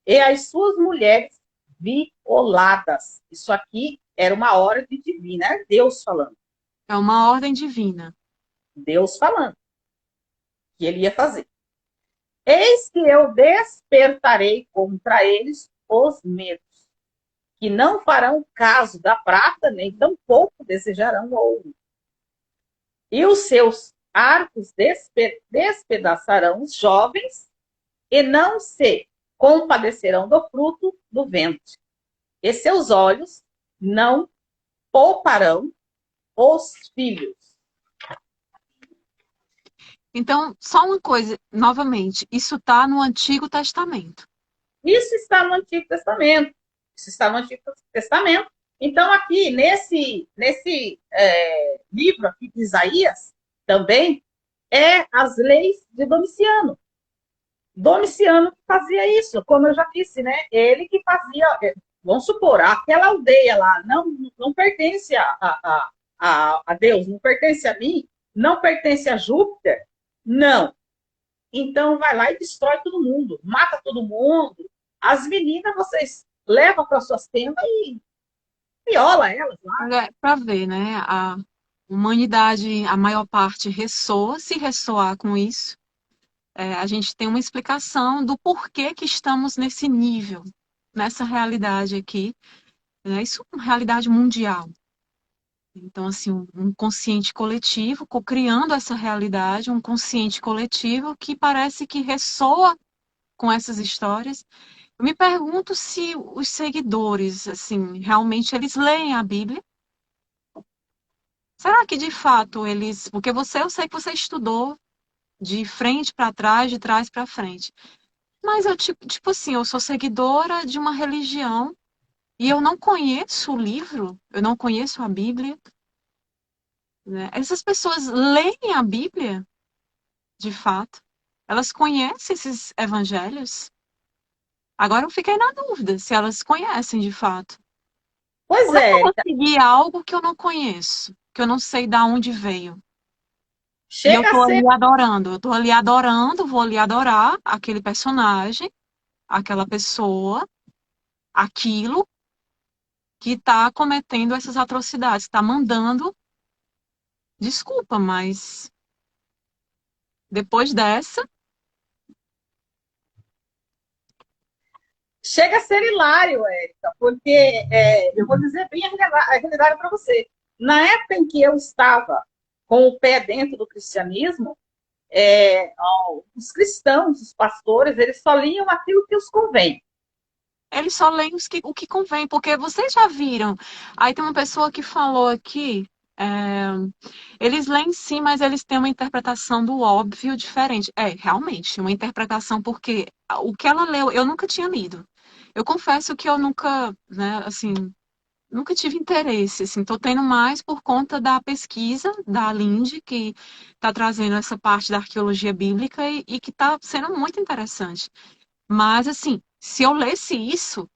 e as suas mulheres violadas. Isso aqui era uma ordem divina, é Deus falando. É uma ordem divina. Deus falando que ele ia fazer. Eis que eu despertarei contra eles os medos, que não farão caso da prata, nem tampouco desejarão o ouro. E os seus arcos despedaçarão os jovens, e não se compadecerão do fruto do ventre. E seus olhos não pouparão os filhos. Então, só uma coisa, novamente, isso está no Antigo Testamento. Isso está no Antigo Testamento. Isso está no Antigo Testamento. Então, aqui, nesse livro aqui de Isaías, também, é as leis de Domiciano. Domiciano que fazia isso, como eu já disse, né? Ele que fazia, vamos supor, aquela aldeia lá não pertence a Deus, não pertence a mim, não pertence a Júpiter, não. Então vai lá e destrói todo mundo, mata todo mundo. As meninas vocês levam para suas tendas e viola elas lá. Para ver, né? A humanidade, a maior parte ressoa, se ressoar com isso, a gente tem uma explicação do porquê que estamos nesse nível, nessa realidade aqui, né? Isso é uma realidade mundial. Então, assim, um consciente coletivo, co-criando essa realidade, um consciente coletivo que parece que ressoa com essas histórias. Eu me pergunto se os seguidores, assim, realmente eles leem a Bíblia. Será que de fato eles, porque eu sei que você estudou de frente para trás, de trás para frente. Mas eu tipo assim, eu sou seguidora de uma religião e eu não conheço o livro, eu não conheço a Bíblia, né? Essas pessoas leem a Bíblia, de fato? Elas conhecem esses evangelhos? Agora eu fiquei na dúvida se elas conhecem de fato. Pois Como é que eu é, vou seguir algo que eu não conheço, que eu não sei de onde veio? E eu chega a tô ser, ali adorando, eu tô ali adorando, vou ali adorar aquele personagem, aquela pessoa, aquilo que está cometendo essas atrocidades, está mandando, desculpa, mas depois dessa, chega a ser hilário, Érica, porque eu vou dizer bem a realidade para você. Na época em que eu estava com o pé dentro do cristianismo, os cristãos, os pastores, eles só liam aquilo que os convém. eles só leem o que convém, porque vocês já viram. Aí tem uma pessoa que falou aqui, é, eles leem sim, mas eles têm uma interpretação do óbvio diferente. É, realmente, uma interpretação, porque o que ela leu, eu nunca tinha lido. Eu confesso que eu nunca, né, assim, nunca tive interesse, assim, tô tendo mais por conta da pesquisa da Linde, que está trazendo essa parte da arqueologia bíblica e que está sendo muito interessante. Mas, assim, se eu lesse isso,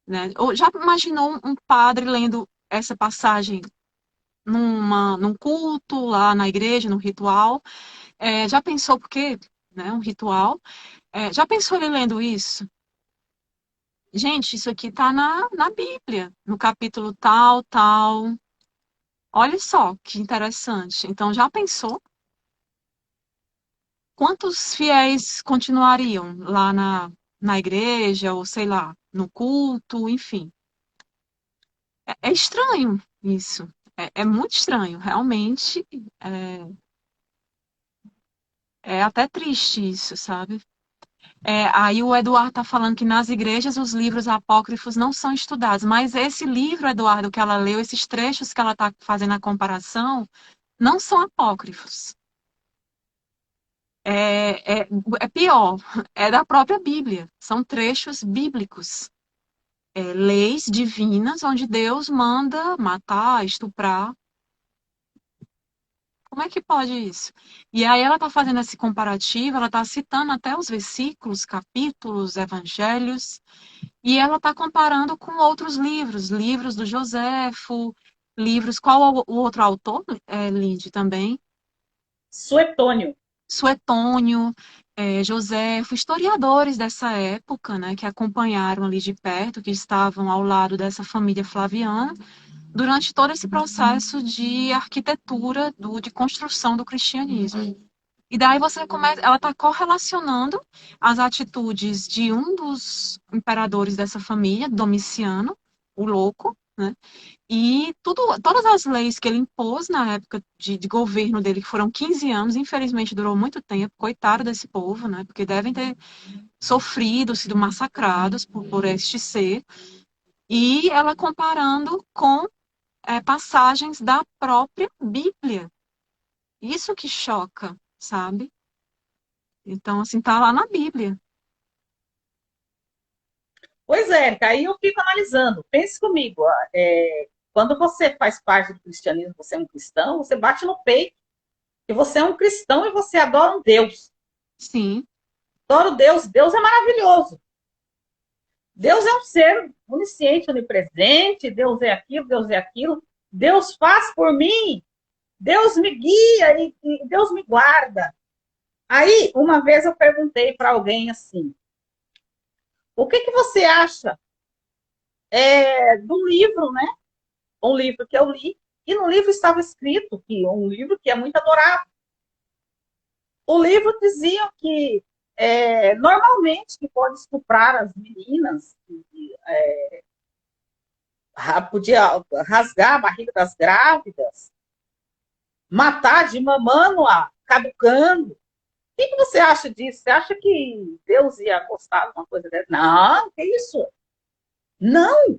né, ou já imaginou um padre lendo essa passagem num culto lá na igreja, num ritual? Já pensou por quê? Né, um ritual? Já pensou ele lendo isso? Gente, isso aqui está na Bíblia, no capítulo tal, tal. Olha só que interessante. Então, já pensou quantos fiéis continuariam lá na igreja, ou sei lá, no culto, enfim. É estranho isso. É muito estranho, realmente. É, é até triste isso, sabe? Aí o Eduardo está falando que nas igrejas os livros apócrifos não são estudados, mas esse livro, Eduardo, que ela leu, esses trechos que ela está fazendo a comparação, não são apócrifos. É pior, é da própria Bíblia. São trechos bíblicos, leis divinas, onde Deus manda matar, estuprar. Como é que pode isso? E aí ela está fazendo esse comparativo, ela está citando até os versículos, capítulos, evangelhos, e ela está comparando com outros livros, livros do Joséfo, livros. Qual o outro autor, Lindy, também? Suetônio. Suetônio, Joséfo, historiadores dessa época, né, que acompanharam ali de perto, que estavam ao lado dessa família Flaviana, durante todo esse processo de arquitetura, de construção do cristianismo. E daí você começa, ela está correlacionando as atitudes de um dos imperadores dessa família, Domiciano, o louco, né? E todas as leis que ele impôs na época de governo dele, que foram 15 anos, infelizmente durou muito tempo, coitado desse povo, né? Porque devem ter sofrido, sido massacrados por este ser. E ela comparando com passagens da própria Bíblia. Isso que choca, sabe? Então, assim, tá lá na Bíblia. Pois é, Érica, aí eu fico analisando. Pense comigo, ó, quando você faz parte do cristianismo, você é um cristão, você bate no peito que você é um cristão e você adora um Deus. Sim, Adoro Deus, Deus é maravilhoso. Deus é um ser onisciente, onipresente, Deus é aquilo, Deus é aquilo. Deus faz por mim, Deus me guia e Deus me guarda. Aí, uma vez eu perguntei para alguém assim, o que você acha do livro, né? Um livro que eu li, e no livro estava escrito que um livro que é muito adorado. O livro dizia que normalmente que pode estuprar as meninas, podia rasgar a barriga das grávidas, matar de mamando a caducando. O que você acha disso? Você acha que Deus ia gostar de uma coisa dessa? Não, que isso? Não,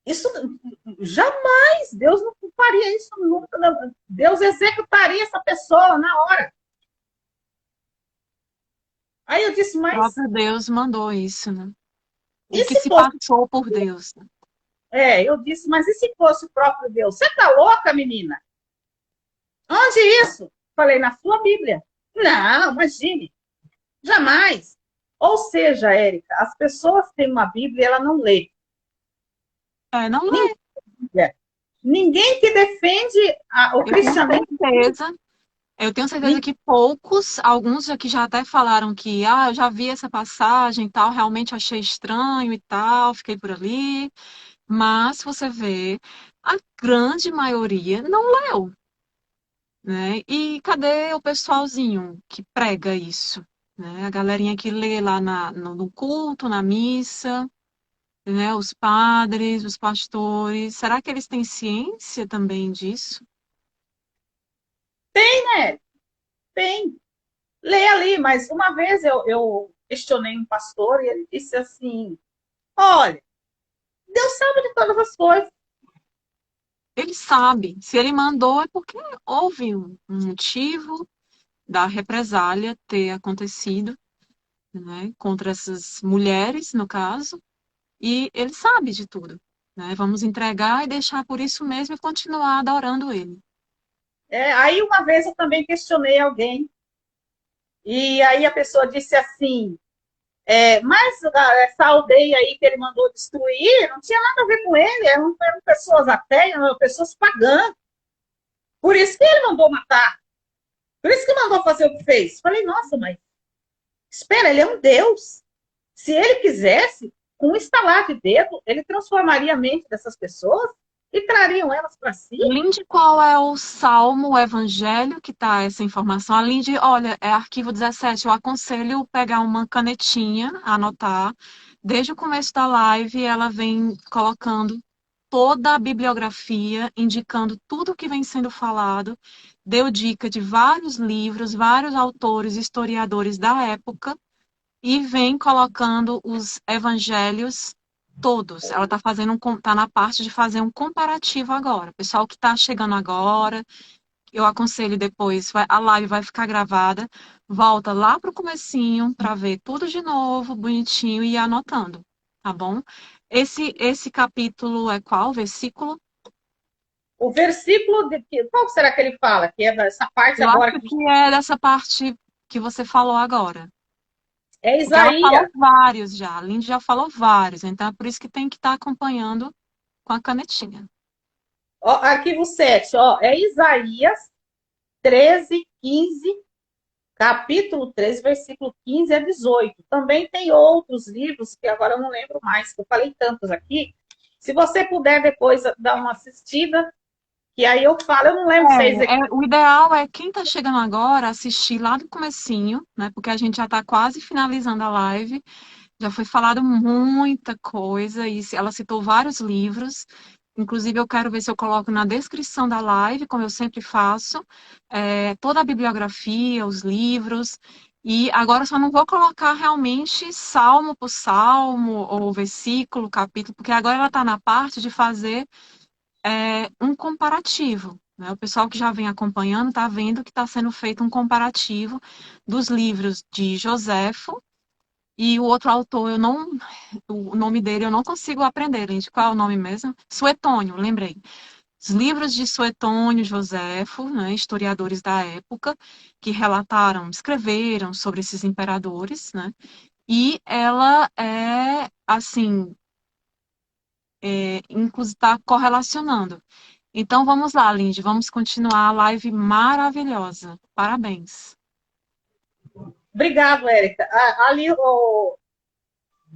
isso jamais, Deus não faria isso nunca. Deus executaria essa pessoa na hora. Aí eu disse, o mas próprio Deus mandou isso, né? O e que se se fosse? passou por Deus. Né? Eu disse, mas e se fosse o próprio Deus? Você tá louca, menina? Onde isso? Falei, na sua Bíblia. Não, imagine, jamais. Ou seja, Érica, as pessoas têm uma Bíblia e ela não lê. Não Ninguém, lê. ninguém que defende o Eu tenho cristianismo. certeza, eu tenho certeza que poucos, alguns aqui já até falaram que, eu já vi essa passagem e tal, realmente achei estranho e tal, fiquei por ali. Mas você vê, a grande maioria não leu, né? E cadê o pessoalzinho que prega isso? Né? A galerinha que lê lá no culto, na missa, né? Os padres, os pastores, será que eles têm ciência também disso? Né? Tem. Lê ali, mas uma vez eu questionei um pastor e ele disse assim: olha, Deus sabe de todas as coisas. Ele sabe, se ele mandou é porque houve um motivo da represália ter acontecido, né? Contra essas mulheres, no caso. E ele sabe de tudo, né? Vamos entregar e deixar por isso mesmo e continuar adorando ele. Aí uma vez eu também questionei alguém, e aí a pessoa disse assim: mas essa aldeia aí que ele mandou destruir não tinha nada a ver com ele, eram pessoas ateias, eram pessoas pagãs. Por isso que ele mandou matar, por isso que mandou fazer o que fez. Falei, nossa, mas espera, ele é um Deus. Se ele quisesse, com um estalar de dedo, ele transformaria a mente dessas pessoas e trariam elas para si? Lindy, qual é o salmo, o evangelho que tá essa informação? A Lindy, olha, é arquivo 17. Eu aconselho pegar uma canetinha, anotar. Desde o começo da live, ela vem colocando toda a bibliografia, indicando tudo o que vem sendo falado. Deu dica de vários livros, vários autores, historiadores da época, e vem colocando os evangelhos todos. Ela está fazendo tá na parte de fazer um comparativo agora. Pessoal que está chegando agora, eu aconselho depois, a live vai ficar gravada, volta lá para o comecinho para ver tudo de novo, bonitinho e ir anotando, tá bom? Esse capítulo é qual? Versículo? O versículo de qual será que ele fala? Que é essa parte Eu agora acho que que é dessa parte que você falou agora. é Porque ela falou Isaías. vários já, a Lindy já falou vários, então é por isso que tem que estar acompanhando com a canetinha. Ó, arquivo 7, ó, é Isaías 13, 15, capítulo 13, versículo 15 a 18. Também tem outros livros que agora eu não lembro mais, que eu falei tantos aqui. Se você puder depois dar uma assistida, que aí eu falo, eu não lembro se é Ezequiel. O ideal é quem está chegando agora assistir lá do comecinho, né? Porque a gente já está quase finalizando a live. Já foi falado muita coisa e ela citou vários livros. Inclusive, eu quero ver se eu coloco na descrição da live, como eu sempre faço, toda a bibliografia, os livros. E agora eu só não vou colocar realmente salmo por salmo, ou versículo, capítulo, porque agora ela está na parte de fazer um comparativo. Né? O pessoal que já vem acompanhando está vendo que está sendo feito um comparativo dos livros de Joséfo e o outro autor, o nome dele eu não consigo aprender, gente. Qual é o nome mesmo? Suetônio, lembrei. Os livros de Suetônio, Joséfo, né, historiadores da época, que relataram, escreveram sobre esses imperadores, né? E ela assim, inclusive está correlacionando. Então vamos lá, Lindy, vamos continuar a live maravilhosa. Parabéns. Obrigado, Érica. Ali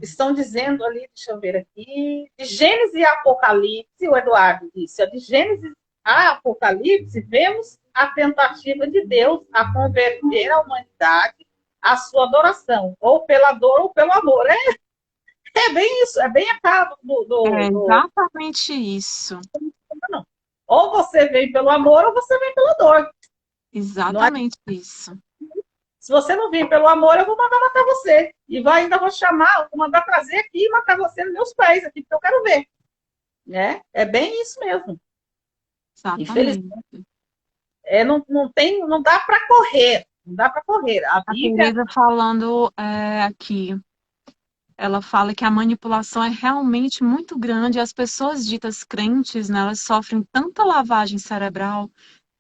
estão dizendo ali, deixa eu ver aqui, de Gênesis e Apocalipse, o Eduardo disse, de Gênesis a Apocalipse, vemos a tentativa de Deus a converter a humanidade à sua adoração, ou pela dor ou pelo amor. É bem isso, é bem a cara É exatamente isso. não. Ou você vem pelo amor ou você vem pela dor. Não é? Exatamente isso. Se você não vir pelo amor, eu vou mandar matar você. E ainda vou chamar, vou mandar trazer aqui e matar você nos meus pés, aqui, porque eu quero ver. Né? É bem isso mesmo. Infelizmente, Exatamente. não dá para correr. Não dá para correr. A A Bíblia Teresa falando aqui, ela fala que a manipulação é realmente muito grande e as pessoas ditas crentes, né, elas sofrem tanta lavagem cerebral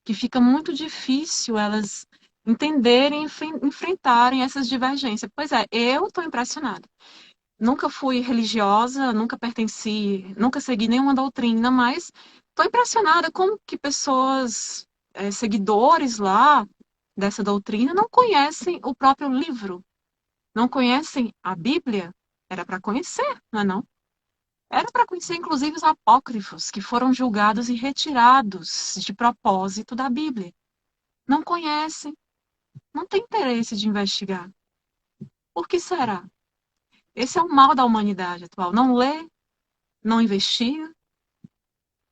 que fica muito difícil elas entenderem e enfrentarem essas divergências. Pois é, eu estou impressionada. Nunca fui religiosa, nunca pertenci, nunca segui nenhuma doutrina, mas estou impressionada como que pessoas, seguidores lá dessa doutrina, não conhecem o próprio livro, não conhecem a Bíblia. Era para conhecer, não é não? Era para conhecer, inclusive, os apócrifos, que foram julgados e retirados de propósito da Bíblia. Não conhecem, não tem interesse de investigar. Por que será? Esse é o mal da humanidade atual. Não lê, não investiga,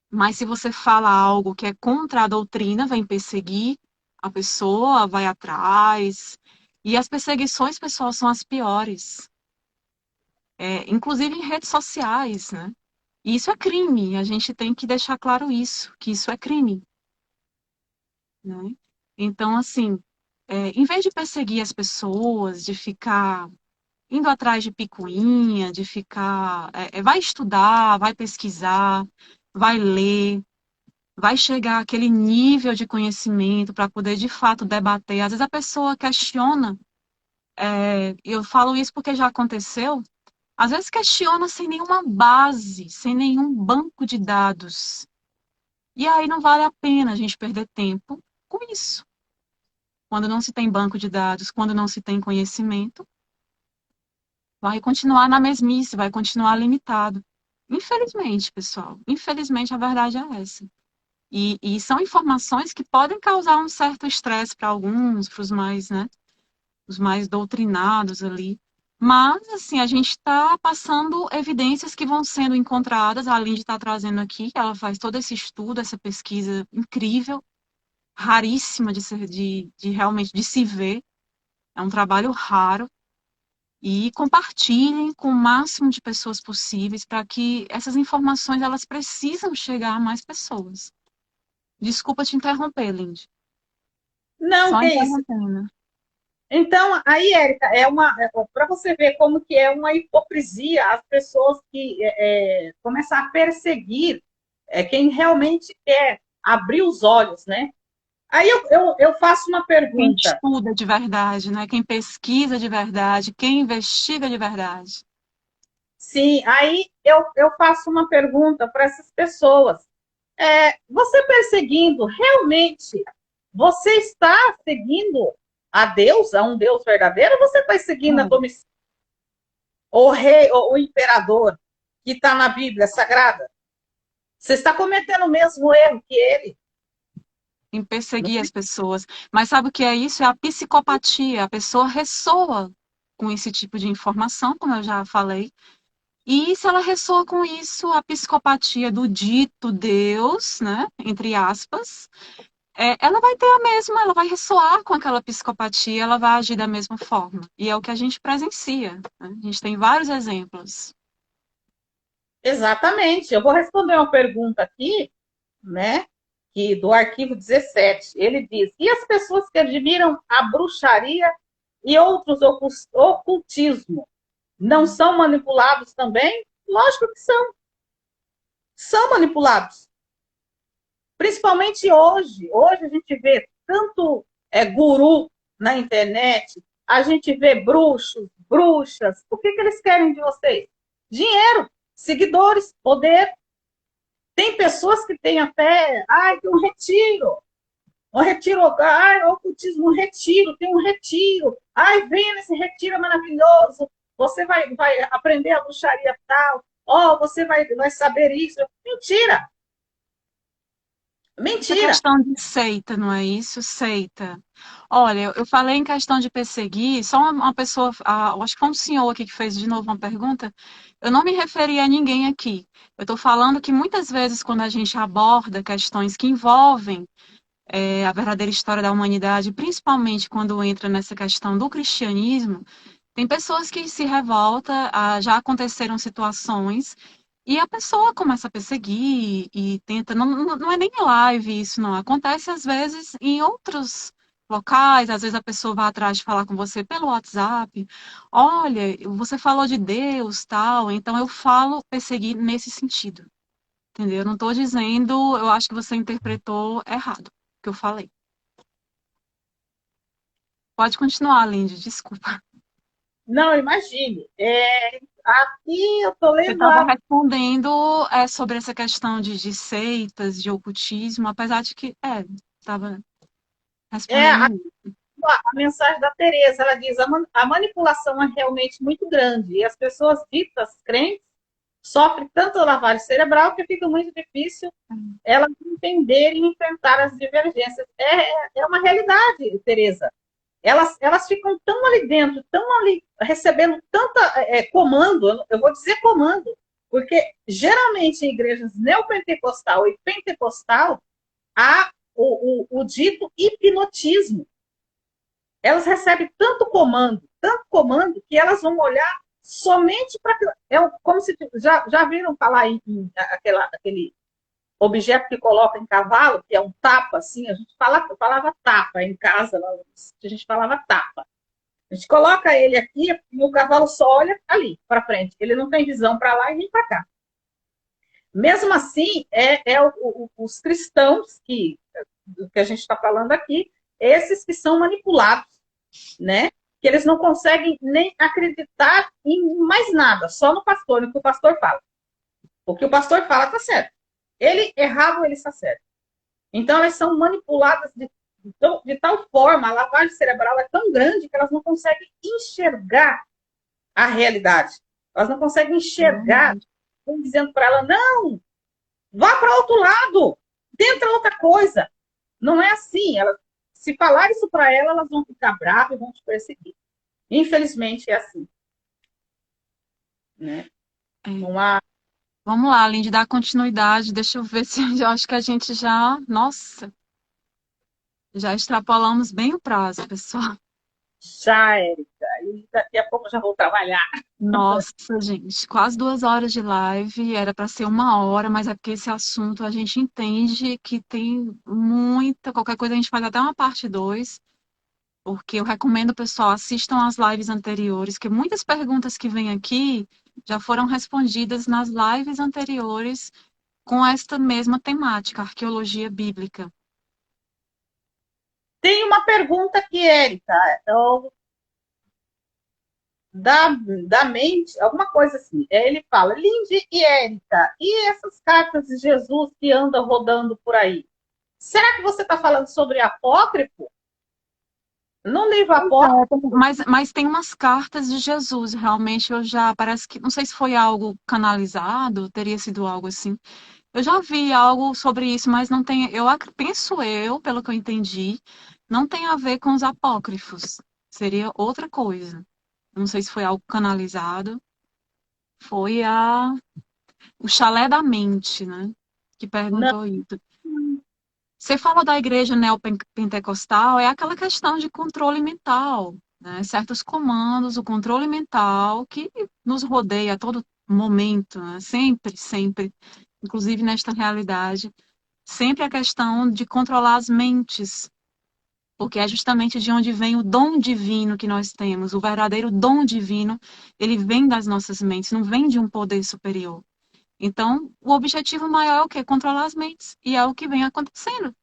mas se você fala algo que é contra a doutrina, vem perseguir a pessoa, vai atrás. E as perseguições, pessoal, são as piores. Inclusive em redes sociais, né? E isso é crime, a gente tem que deixar claro isso, que isso é crime, né? Então, assim, em vez de perseguir as pessoas, de ficar indo atrás de picuinha, de ficar. Vai estudar, vai pesquisar, vai ler, vai chegar àquele nível de conhecimento para poder de fato debater. Às vezes a pessoa questiona, eu falo isso porque já aconteceu, às vezes questiona sem nenhuma base, sem nenhum banco de dados. E aí não vale a pena a gente perder tempo com isso. Quando não se tem banco de dados, quando não se tem conhecimento, vai continuar na mesmice, vai continuar limitado. Infelizmente, pessoal. Infelizmente, a verdade é essa. E são informações que podem causar um certo estresse para alguns, para os mais, né, os mais doutrinados ali. Mas, assim, a gente está passando evidências que vão sendo encontradas. A Lindy está trazendo aqui, ela faz todo esse estudo, essa pesquisa incrível, raríssima de realmente de se ver. É um trabalho raro. E compartilhem com o máximo de pessoas possíveis para que essas informações elas precisam chegar a mais pessoas. Desculpa te interromper, Lindy. Não, Só que isso. interrompendo. Então, aí, Érica, para você ver como que é uma hipocrisia as pessoas que começam a perseguir quem realmente quer abrir os olhos, né? Aí eu faço uma Quem pergunta. estuda de verdade, né? Quem pesquisa de verdade, quem investiga de verdade. Sim, aí eu faço uma pergunta para essas pessoas. Você perseguindo, realmente, você está seguindo a Deus, a um Deus verdadeiro, ou você está seguindo a É. Domicílio, o rei, o imperador, que está na Bíblia Sagrada? Você está cometendo o mesmo erro que ele. Em perseguir as pessoas. Mas sabe o que é isso? É a psicopatia. A pessoa ressoa com esse tipo de informação, como eu já falei. E se ela ressoa com isso, a psicopatia do dito Deus, né, entre aspas, ela vai ter a mesma, ela vai ressoar com aquela psicopatia, ela vai agir da mesma forma. E é o que a gente presencia, né? A gente tem vários exemplos. Exatamente. Eu vou responder uma pergunta aqui, né? Que do arquivo 17. Ele diz: e as pessoas que admiram a bruxaria e outros ocultismo não são manipulados também? Lógico que são. São manipulados. Principalmente hoje. Hoje a gente vê tanto guru na internet, a gente vê bruxos, bruxas. O que eles querem de vocês? Dinheiro, seguidores, poder. Tem pessoas que têm até, tem um retiro, ocultismo, um retiro, tem um retiro, venha nesse retiro maravilhoso, você vai aprender a bruxaria tal, você vai saber isso. Mentira, Isso é mentira. questão de seita, não é isso? Seita. Olha, eu falei em questão de perseguir, só uma pessoa, acho que foi um senhor aqui que fez de novo uma pergunta. Eu não me referi a ninguém aqui. Eu estou falando que muitas vezes, quando a gente aborda questões que envolvem a verdadeira história da humanidade, principalmente quando entra nessa questão do cristianismo, tem pessoas que se revoltam, já aconteceram situações e a pessoa começa a perseguir e tenta. Não é nem em live isso, não. Acontece às vezes em outros locais, às vezes a pessoa vai atrás de falar com você pelo WhatsApp. Olha, você falou de Deus, tal, então eu falo perseguir nesse sentido. Entendeu? Eu não estou dizendo, eu acho que você interpretou errado o que eu falei. Pode continuar, Lindy, desculpa. Não, imagine. Aqui eu estou Você lendo estava respondendo sobre essa questão de seitas, de ocultismo, apesar de que estava a, respondendo. a mensagem da Tereza. Ela diz: a manipulação é realmente muito grande e as pessoas ditas crentes sofrem tanto lavagem cerebral que fica muito difícil elas entenderem e enfrentar as divergências. É uma realidade, Tereza. Elas ficam tão ali dentro, tão ali, recebendo tanta comando, eu vou dizer comando, porque geralmente em igrejas neopentecostal e pentecostal há o dito hipnotismo. Elas recebem tanto comando, que elas vão olhar somente para. Como se. Já viram falar aquele objeto que coloca em cavalo, que é um tapa, assim, a gente falava tapa em casa, a gente falava tapa. A gente coloca ele aqui e o cavalo só olha ali, para frente. Ele não tem visão para lá e nem para cá. Mesmo assim, os cristãos que a gente está falando aqui, esses que são manipulados, né? Que eles não conseguem nem acreditar em mais nada, só no pastor, no que o pastor fala. O que o pastor fala está certo. Ele errado, ele está certo. Então, elas são manipuladas de tal forma, a lavagem cerebral é tão grande que elas não conseguem enxergar a realidade. Elas não conseguem enxergar estão dizendo para ela, não, vá para outro lado, tenta outra coisa. Não é assim. Ela, se falar isso para ela, elas vão ficar bravas e vão te perseguir. Infelizmente é assim. Né? É. Não há. Vamos lá, além de dar continuidade, deixa eu ver se eu acho que a gente já, nossa, já extrapolamos bem o prazo, pessoal. Já, Érica, e daqui a pouco eu já vou trabalhar. Nossa, gente, quase 2 horas de live, era para ser 1 hora, mas é porque esse assunto a gente entende que tem muita, qualquer coisa a gente faz até uma parte 2, porque eu recomendo, pessoal, assistam às lives anteriores, que muitas perguntas que vêm aqui já foram respondidas nas lives anteriores com esta mesma temática, arqueologia bíblica. Tem uma pergunta aqui, Érica, eu, da, da mente, alguma coisa assim. Ele fala, Lindy e Érica, e essas cartas de Jesus que andam rodando por aí? Será que você está falando sobre apócrifo? No livro apócrifo? Mas tem umas cartas de Jesus, realmente eu já, parece que, não sei se foi algo canalizado, teria sido algo assim. Eu já vi algo sobre isso, mas não tem, penso eu, pelo que eu entendi, não tem a ver com os apócrifos. Seria outra coisa. Não sei se foi algo canalizado. Foi o Chalé da Mente, né? Que Não. perguntou isso. Você falou da igreja neopentecostal, é aquela questão de controle mental, né? Certos comandos, o controle mental que nos rodeia a todo momento, né? Sempre, sempre, inclusive nesta realidade, sempre a questão de controlar as mentes, porque é justamente de onde vem o dom divino que nós temos, o verdadeiro dom divino, ele vem das nossas mentes, não vem de um poder superior. Então, o objetivo maior é o quê? Controlar as mentes, e é o que vem acontecendo.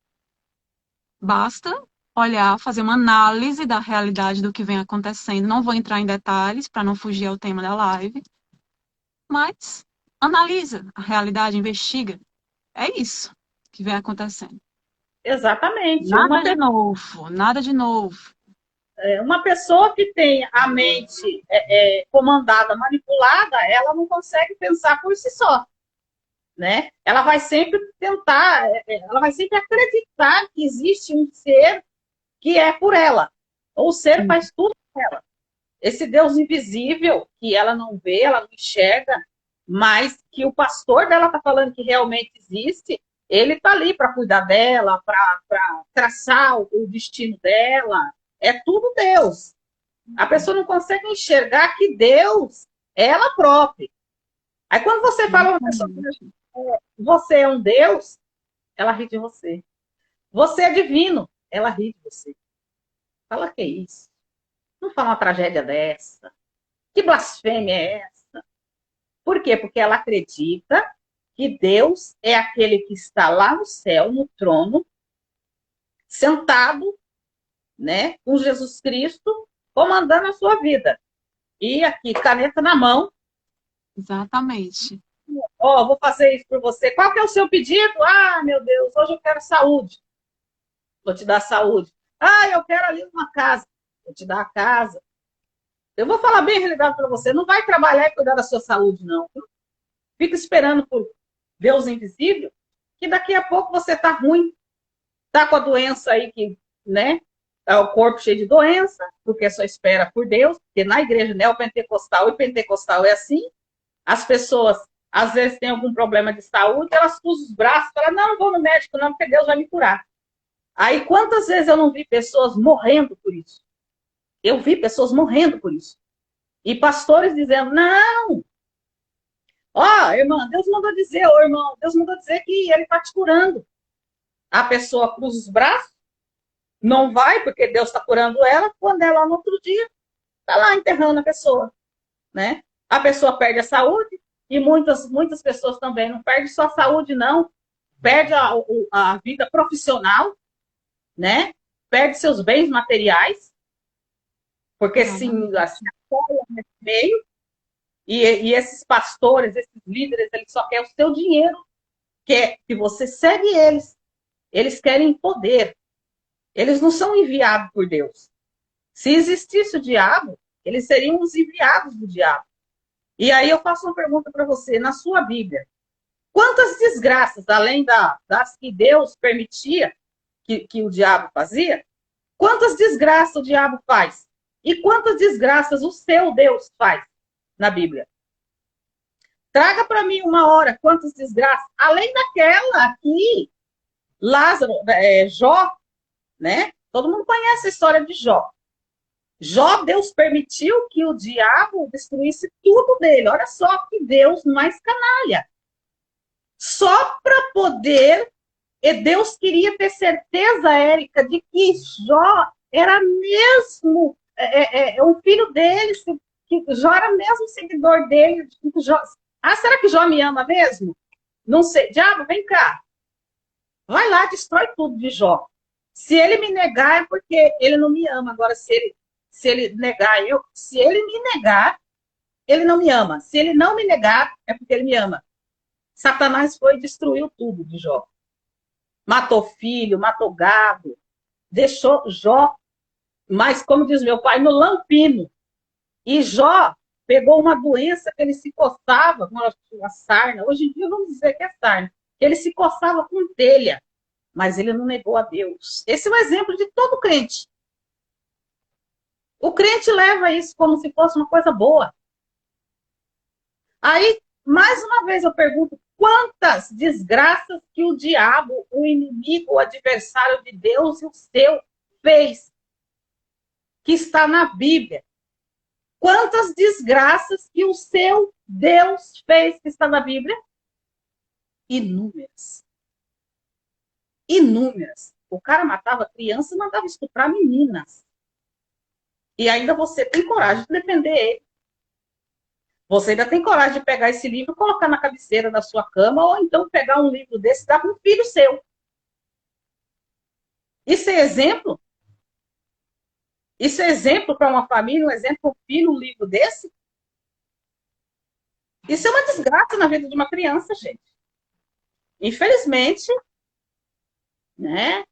Basta olhar, fazer uma análise da realidade do que vem acontecendo. Não vou entrar em detalhes para não fugir ao tema da live, mas analisa a realidade, investiga. É isso que vem acontecendo. Exatamente. Nada de novo, nada de novo. Uma pessoa que tem a mente comandada, manipulada, ela não consegue pensar por si só. Né? Ela vai sempre tentar, ela vai sempre acreditar que existe um ser que é por ela. Ou o ser faz tudo por ela. Esse Deus invisível que ela não vê, ela não enxerga, mas que o pastor dela está falando que realmente existe, ele está ali para cuidar dela, para traçar o destino dela. É tudo Deus. A pessoa não consegue enxergar que Deus é ela própria. Aí quando você fala uma pessoa, você é um Deus, ela ri de você. Você é divino, ela ri de você. Fala que é isso? Não fala uma tragédia dessa. Que blasfêmia é essa? Por quê? Porque ela acredita que Deus é aquele que está lá no céu, no trono, sentado, né, com Jesus Cristo, comandando a sua vida. E aqui, caneta na mão. Exatamente. Ó, vou fazer isso por você. Qual que é o seu pedido? Ah, meu Deus, hoje eu quero saúde. Vou te dar saúde. Ah, eu quero ali uma casa. Vou te dar a casa. Eu vou falar bem a realidade para você. Não vai trabalhar e cuidar da sua saúde, não. Fica esperando por Deus invisível, que daqui a pouco você tá ruim. Tá com a doença aí que, né? Tá o corpo cheio de doença, porque só espera por Deus. Porque na igreja neopentecostal e pentecostal é assim. As pessoas, às vezes, têm algum problema de saúde, elas cruzam os braços e falam, não vou no médico não, porque Deus vai me curar. Aí, quantas vezes eu não vi pessoas morrendo por isso? Eu vi pessoas morrendo por isso. E pastores dizendo, não, ó, irmã, Deus mandou dizer, ô irmão, Deus mandou dizer que ele está te curando. A pessoa cruza os braços, não vai, porque Deus está curando ela, quando ela, no outro dia, está lá enterrando a pessoa, né? A pessoa perde a saúde, e muitas pessoas também não perdem só a saúde, não. Perde a vida profissional, né? Perde seus bens materiais, porque sim, assim, nesse meio, e esses pastores, esses líderes, eles só querem o seu dinheiro, quer que você segue eles. Eles querem poder. Eles não são enviados por Deus. Se existisse o diabo, eles seriam os enviados do diabo. E aí eu faço uma pergunta para você, na sua Bíblia, quantas desgraças, além das que Deus permitia que o diabo fazia, quantas desgraças o diabo faz? E quantas desgraças o seu Deus faz na Bíblia? Traga para mim uma hora quantas desgraças, além daquela que Lázaro, Jó, né? Todo mundo conhece a história de Jó. Jó, Deus permitiu que o diabo destruísse tudo dele. Olha só que Deus mais canalha. Só para poder. E Deus queria ter certeza, Érica, de que Jó era mesmo um filho dele, que Jó era mesmo seguidor dele. Jó... Ah, será que Jó me ama mesmo? Não sei. Diabo, vem cá. Vai lá, destrói tudo de Jó. Se ele me negar, é porque ele não me ama. Agora, se ele negar, se ele me negar, ele não me ama. Se ele não me negar, é porque ele me ama. Satanás foi e destruiu tudo de Jó. Matou filho, matou gado, deixou Jó, mas como diz meu pai, no lampino. E Jó pegou uma doença que ele se coçava com a sarna. Hoje em dia vamos dizer que é sarna. Ele se coçava com telha, mas ele não negou a Deus. Esse é o exemplo de todo crente. O crente leva isso como se fosse uma coisa boa. Aí, mais uma vez, eu pergunto, quantas desgraças que o diabo, o inimigo, o adversário de Deus e o seu fez, que está na Bíblia? Quantas desgraças que o seu Deus fez, que está na Bíblia? Inúmeras. Inúmeras. O cara matava crianças e mandava estuprar meninas. E ainda você tem coragem de defender ele. Você ainda tem coragem de pegar esse livro e colocar na cabeceira da sua cama, ou então pegar um livro desse e dar para um filho seu. Isso é exemplo? Isso é exemplo para uma família, um exemplo para um filho, um livro desse? Isso é uma desgraça na vida de uma criança, gente. Infelizmente, né?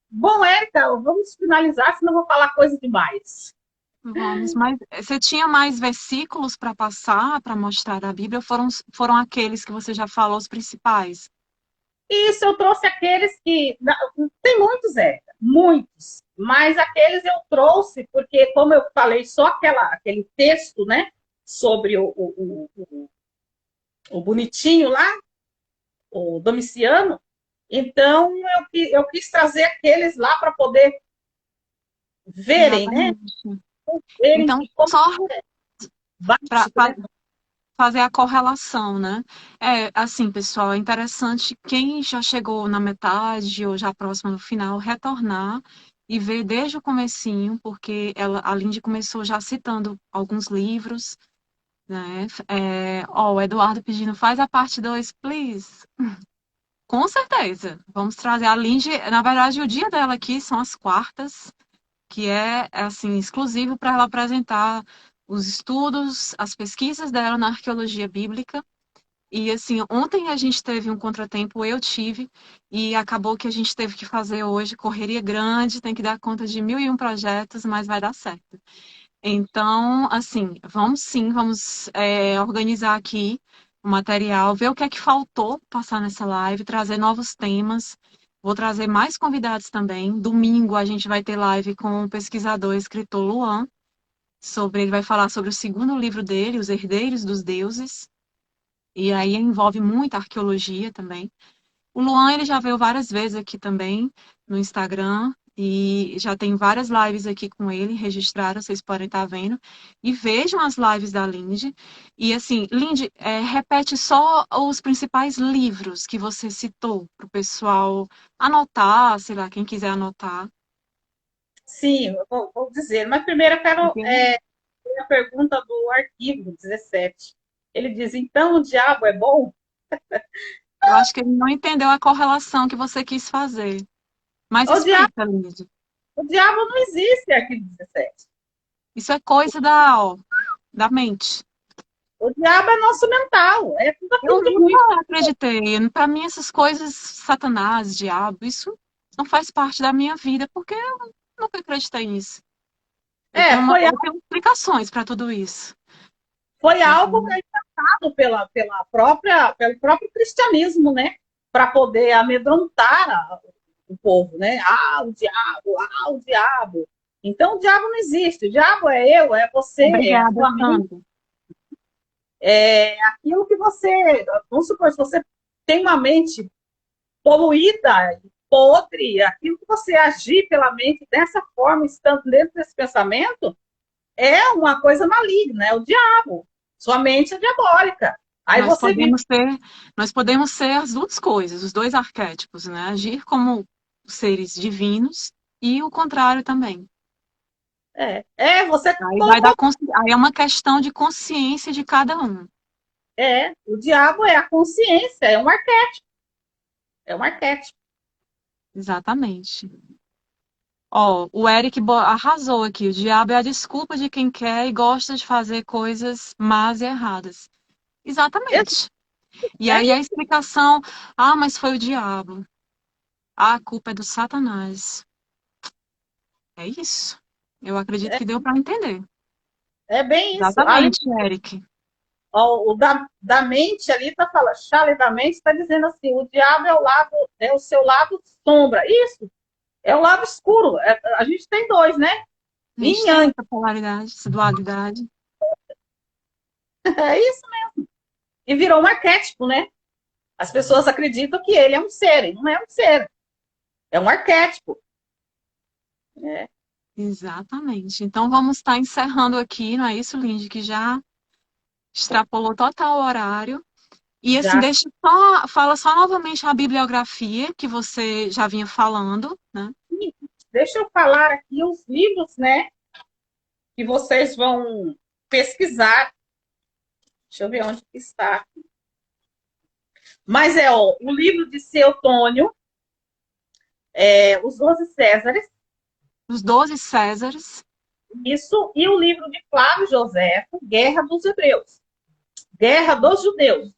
Bom, Érica, vamos finalizar, senão eu vou falar coisa demais. Vamos, mas você tinha mais versículos para passar, para mostrar da Bíblia, ou foram aqueles que você já falou, os principais? Isso, eu trouxe aqueles que. Tem muitos, Érica, muitos. Mas aqueles eu trouxe, porque, como eu falei, só aquele texto, né? Sobre o bonitinho lá, o Domiciano. Então, eu quis trazer aqueles lá para poder verem, né? Exatamente. Verem Então, que como só bate, para né? fazer a correlação, né? Assim, pessoal, é interessante quem já chegou na metade ou já próximo do final, retornar e ver desde o comecinho, porque a Lindy começou já citando alguns livros, né? O Eduardo pedindo, faz a parte 2, please. Com certeza. Vamos trazer a Lindy, na verdade, o dia dela aqui são as quartas, que é assim exclusivo para ela apresentar os estudos, as pesquisas dela na arqueologia bíblica. E assim, ontem a gente teve um contratempo, eu tive, e acabou que a gente teve que fazer hoje correria grande, tem que dar conta de 1001 projetos, mas vai dar certo. Então, assim, vamos sim, vamos organizar aqui o material, ver o que é que faltou passar nessa live, trazer novos temas. Vou trazer mais convidados também. Domingo a gente vai ter live com o pesquisador e escritor Luan, ele vai falar sobre o segundo livro dele, Os Herdeiros dos Deuses, e aí envolve muita arqueologia também. O Luan, ele já veio várias vezes aqui também no Instagram e já tem várias lives aqui com ele registradas, vocês podem estar vendo. E vejam as lives da Lindy. E assim, Lindy, repete só os principais livros que você citou para o pessoal anotar, sei lá, quem quiser anotar. Sim, eu vou dizer. Mas primeiro eu quero Entendeu? a pergunta do arquivo 17. Ele diz, então o diabo é bom? Eu acho que ele não entendeu a correlação que você quis fazer. Mas O diabo, explica, Lindy. o diabo não existe, arquivo 17. Isso é coisa da mente. O diabo é nosso mental, é tudo Eu aquilo de ruim. nunca acreditei. Para mim, essas coisas, Satanás, diabo, isso não faz parte da minha vida, porque eu nunca acreditei nisso. Foi Eu tenho explicações para tudo isso. foi algo Uhum. inventado pelo próprio cristianismo, né? Para poder amedrontar o povo, né? Ah, o diabo. Então, o diabo não existe. O diabo é eu, é você, é a Obrigada, sua mente. Sandra. É aquilo que você. Vamos supor, se você tem uma mente poluída, podre, aquilo que você agir pela mente dessa forma, estando dentro desse pensamento, é uma coisa maligna, é o diabo. Sua mente é diabólica. Aí Nós você vive. podemos ser, nós podemos ser as duas coisas, os dois arquétipos, né? Agir como seres divinos e o contrário também. Você Aí vai colocou. dar, aí é uma questão de consciência de cada um. O diabo é a consciência, é um arquétipo. É um arquétipo. Exatamente. Ó, o Eric arrasou aqui. O diabo é a desculpa de quem quer e gosta de fazer coisas más e erradas. Exatamente. E É aí a explicação, ah, mas foi o diabo. Ah, a culpa é do Satanás. É isso. Eu acredito que deu para entender. é bem isso. Ali, Exatamente, Eric. ó, da mente ali está falando, Charlie da mente está dizendo assim: o diabo é o seu lado sombra. Isso, é o lado escuro. A gente tem dois, né? A Yin gente e tem Yang. essa polaridade, essa dualidade. É isso. E virou um arquétipo, né? As pessoas acreditam que ele é um ser, e não é um ser, é um arquétipo. Né? Exatamente. Então vamos estar encerrando aqui, não é isso, Lindy? Que já extrapolou total o horário. E assim, Já fala só novamente a bibliografia que você já vinha falando, né? deixa eu falar aqui os livros, né, que vocês vão pesquisar. Deixa eu ver onde que está. Mas o livro de Seotônio, Os Doze Césares, Os 12 Césares. isso, e o livro de Flávio Joséfo, Guerra dos Hebreus, Guerra dos Judeus.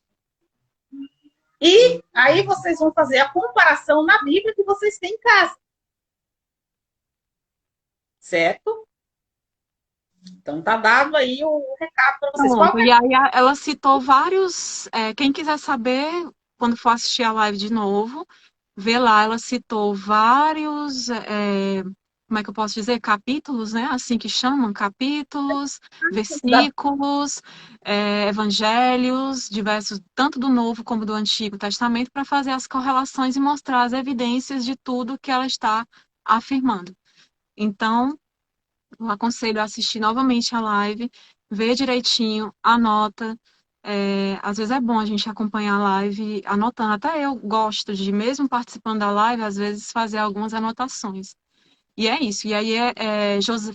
E aí vocês vão fazer a comparação na Bíblia que vocês têm em casa, certo? Então tá dado aí o recado para vocês. Pronto. Qualquer E aí ela citou vários. Quem quiser saber, quando for assistir a live de novo, vê lá, ela citou vários. Como é que eu posso dizer? Capítulos, né? Assim que chamam, capítulos, da versículos, evangelhos, diversos, tanto do Novo como do Antigo Testamento, para fazer as correlações e mostrar as evidências de tudo que ela está afirmando. Então, eu aconselho a assistir novamente a live, ver direitinho, anota. Às vezes é bom a gente acompanhar a live anotando. Até eu gosto de, mesmo participando da live, às vezes fazer algumas anotações. E é isso. E aí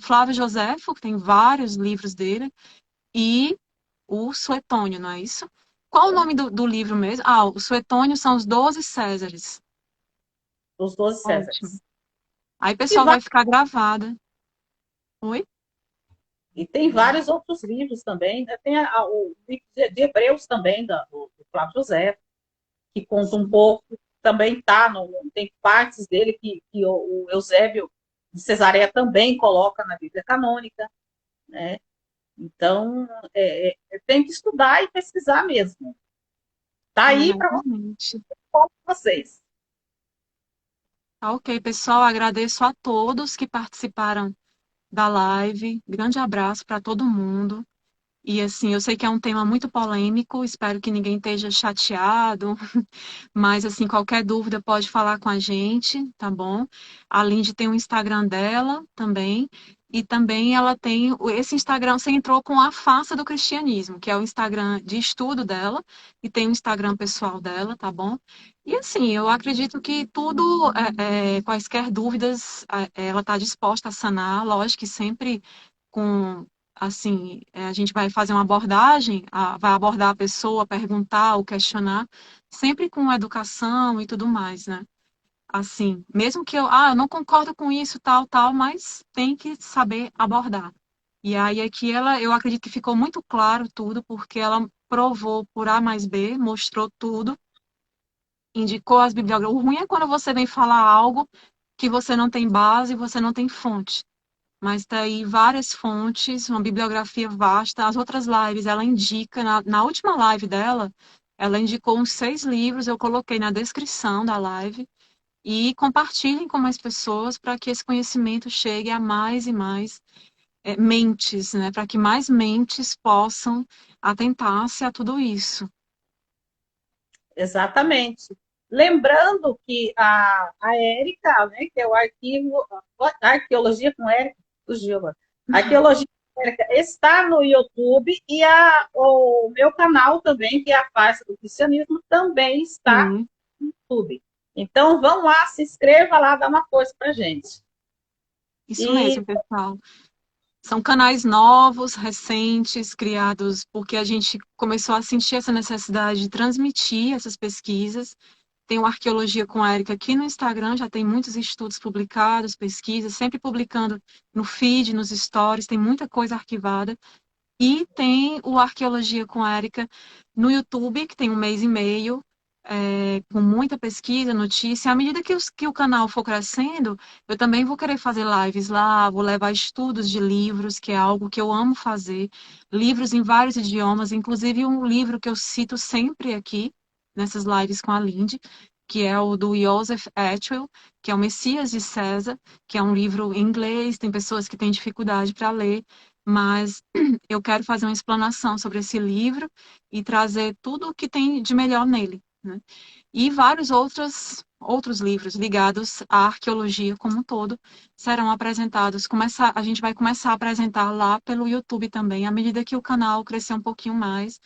Flávio Joséfo, que tem vários livros dele, e o Suetônio, não é isso? Qual o nome do livro mesmo? Ah, o Suetônio são os 12 Césares. dos 12 Ótimo. Césares. Aí, E, pessoal, vai ficar gravada. Oi? e tem vários outros livros também. Né? Tem o livro de Hebreus também, do Flávio José, que conta um pouco. Também tem partes dele que o Eusébio de Cesareia também coloca na Bíblia canônica. Né? Então, tem que estudar e pesquisar mesmo. Tá aí para Exatamente. vocês. Tá ok, pessoal. Agradeço a todos que participaram da live. Grande abraço para todo mundo. E assim, eu sei que é um tema muito polêmico, espero que ninguém esteja chateado, mas assim, qualquer dúvida pode falar com a gente, tá bom? A Lindy tem o Instagram dela também, e também ela tem esse Instagram, você entrou com a Face do Cristianismo, que é o Instagram de estudo dela, e tem o Instagram pessoal dela, tá bom? E assim, eu acredito que tudo, quaisquer dúvidas, ela está disposta a sanar, lógico que sempre com assim, a gente vai fazer uma abordagem, vai abordar a pessoa, perguntar ou questionar, sempre com educação e tudo mais, né? Assim, mesmo que eu não concordo com isso, tal, tal, mas tem que saber abordar. E aí aqui eu acredito que ficou muito claro tudo, porque ela provou por A mais B, mostrou tudo, indicou as bibliografias. O ruim é quando você vem falar algo que você não tem base, você não tem fonte. mas tá aí várias fontes, uma bibliografia vasta. As outras lives, ela indica, na última live dela, ela indicou uns 6 livros, eu coloquei na descrição da live, e compartilhem com mais pessoas para que esse conhecimento chegue a mais e mais mentes, né? Para que mais mentes possam atentar-se a tudo isso. Exatamente. Lembrando que a Érica, né, que é o arquivo, a Arqueologia com Érica, fugiu agora. Arqueologia com Érica está no YouTube e o meu canal também, que é a Face do Cristianismo, também está Sim, no YouTube. Então, vão lá, se inscreva lá, dá uma força pra gente. isso E mesmo, pessoal. São canais novos, recentes, criados porque a gente começou a sentir essa necessidade de transmitir essas pesquisas. Tem o Arqueologia com a Érica aqui no Instagram, já tem muitos estudos publicados, pesquisas, sempre publicando no feed, nos stories, tem muita coisa arquivada. E tem o Arqueologia com a Érica no YouTube, que tem 1 mês e meio, com muita pesquisa, notícia. À medida que o canal for crescendo, eu também vou querer fazer lives lá, vou levar estudos de livros, que é algo que eu amo fazer. Livros em vários idiomas, inclusive um livro que eu cito sempre aqui, nessas lives com a Lindy, que é o do Joseph Atwell, que é o Messias de César, que é um livro em inglês, tem pessoas que têm dificuldade para ler, mas eu quero fazer uma explanação sobre esse livro e trazer tudo o que tem de melhor nele, né? E vários outros livros ligados à arqueologia como um todo serão apresentados. A gente vai começar a apresentar lá pelo YouTube também, à medida que o canal crescer um pouquinho mais.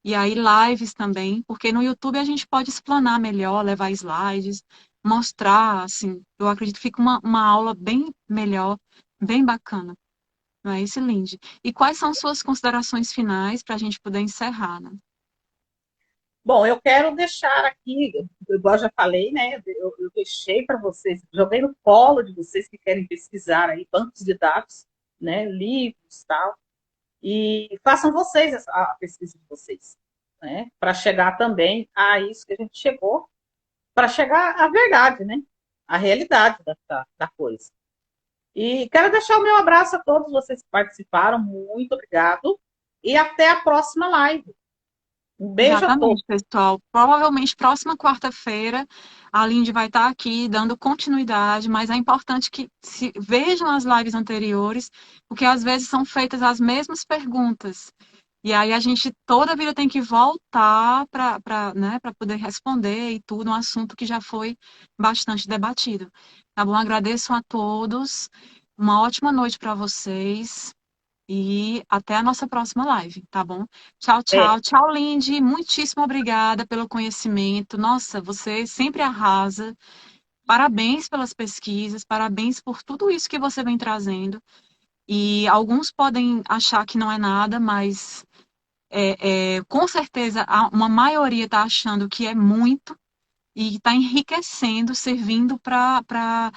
E aí lives também, porque no YouTube a gente pode explanar melhor, levar slides, mostrar, assim, eu acredito que fica uma aula bem melhor, bem bacana. Não é isso, Lindy? E quais são suas considerações finais para a gente poder encerrar, né? bom, eu quero deixar aqui, igual eu já falei, né? Eu deixei para vocês, joguei no colo de vocês que querem pesquisar aí bancos de dados, né? Livros, tal, e façam vocês a pesquisa de vocês, né? Para chegar também a isso que a gente chegou, para chegar à verdade, né? À realidade da coisa. E quero deixar o meu abraço a todos vocês que participaram, muito obrigado, e até a próxima live. Um beijo a todos. Exatamente, pessoal. Provavelmente próxima quarta-feira a Lindy vai estar aqui dando continuidade, mas é importante que se vejam as lives anteriores, porque às vezes são feitas as mesmas perguntas. E aí a gente toda vida tem que voltar né, para poder responder e tudo, um assunto que já foi bastante debatido. Tá bom? Agradeço a todos. Uma ótima noite para vocês. E até a nossa próxima live, tá bom? Tchau, É, tchau. Tchau, Lindy. Muitíssimo obrigada pelo conhecimento. Nossa, você sempre arrasa. Parabéns pelas pesquisas, parabéns por tudo isso que você vem trazendo. E alguns podem achar que não é nada, mas com certeza uma maioria está achando que é muito e está enriquecendo, servindo para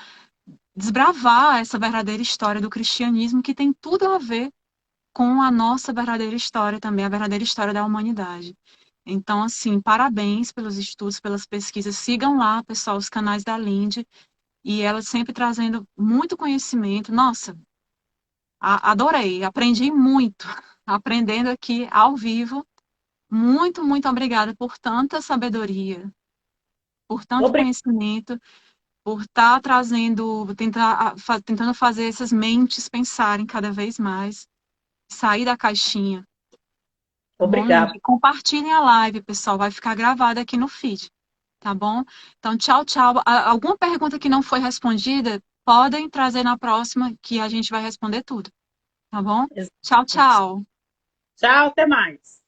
desbravar essa verdadeira história do cristianismo que tem tudo a ver com a nossa verdadeira história também, a verdadeira história da humanidade. Então, assim, parabéns pelos estudos, pelas pesquisas. Sigam lá, pessoal, os canais da Lindy, e ela sempre trazendo muito conhecimento. Nossa, adorei, aprendi muito, aprendendo aqui ao vivo. Muito, muito obrigada por tanta sabedoria, por tanto obrigado. conhecimento, por estar trazendo, tentando fazer essas mentes pensarem cada vez mais, sair da caixinha. Tá bom, Obrigado. Lindy? Compartilhem a live, pessoal. Vai ficar gravada aqui no feed. Tá bom? Então, tchau, tchau. Alguma pergunta que não foi respondida, podem trazer na próxima, que a gente vai responder tudo. Tá bom? Tchau, Exatamente. tchau. Tchau, até mais.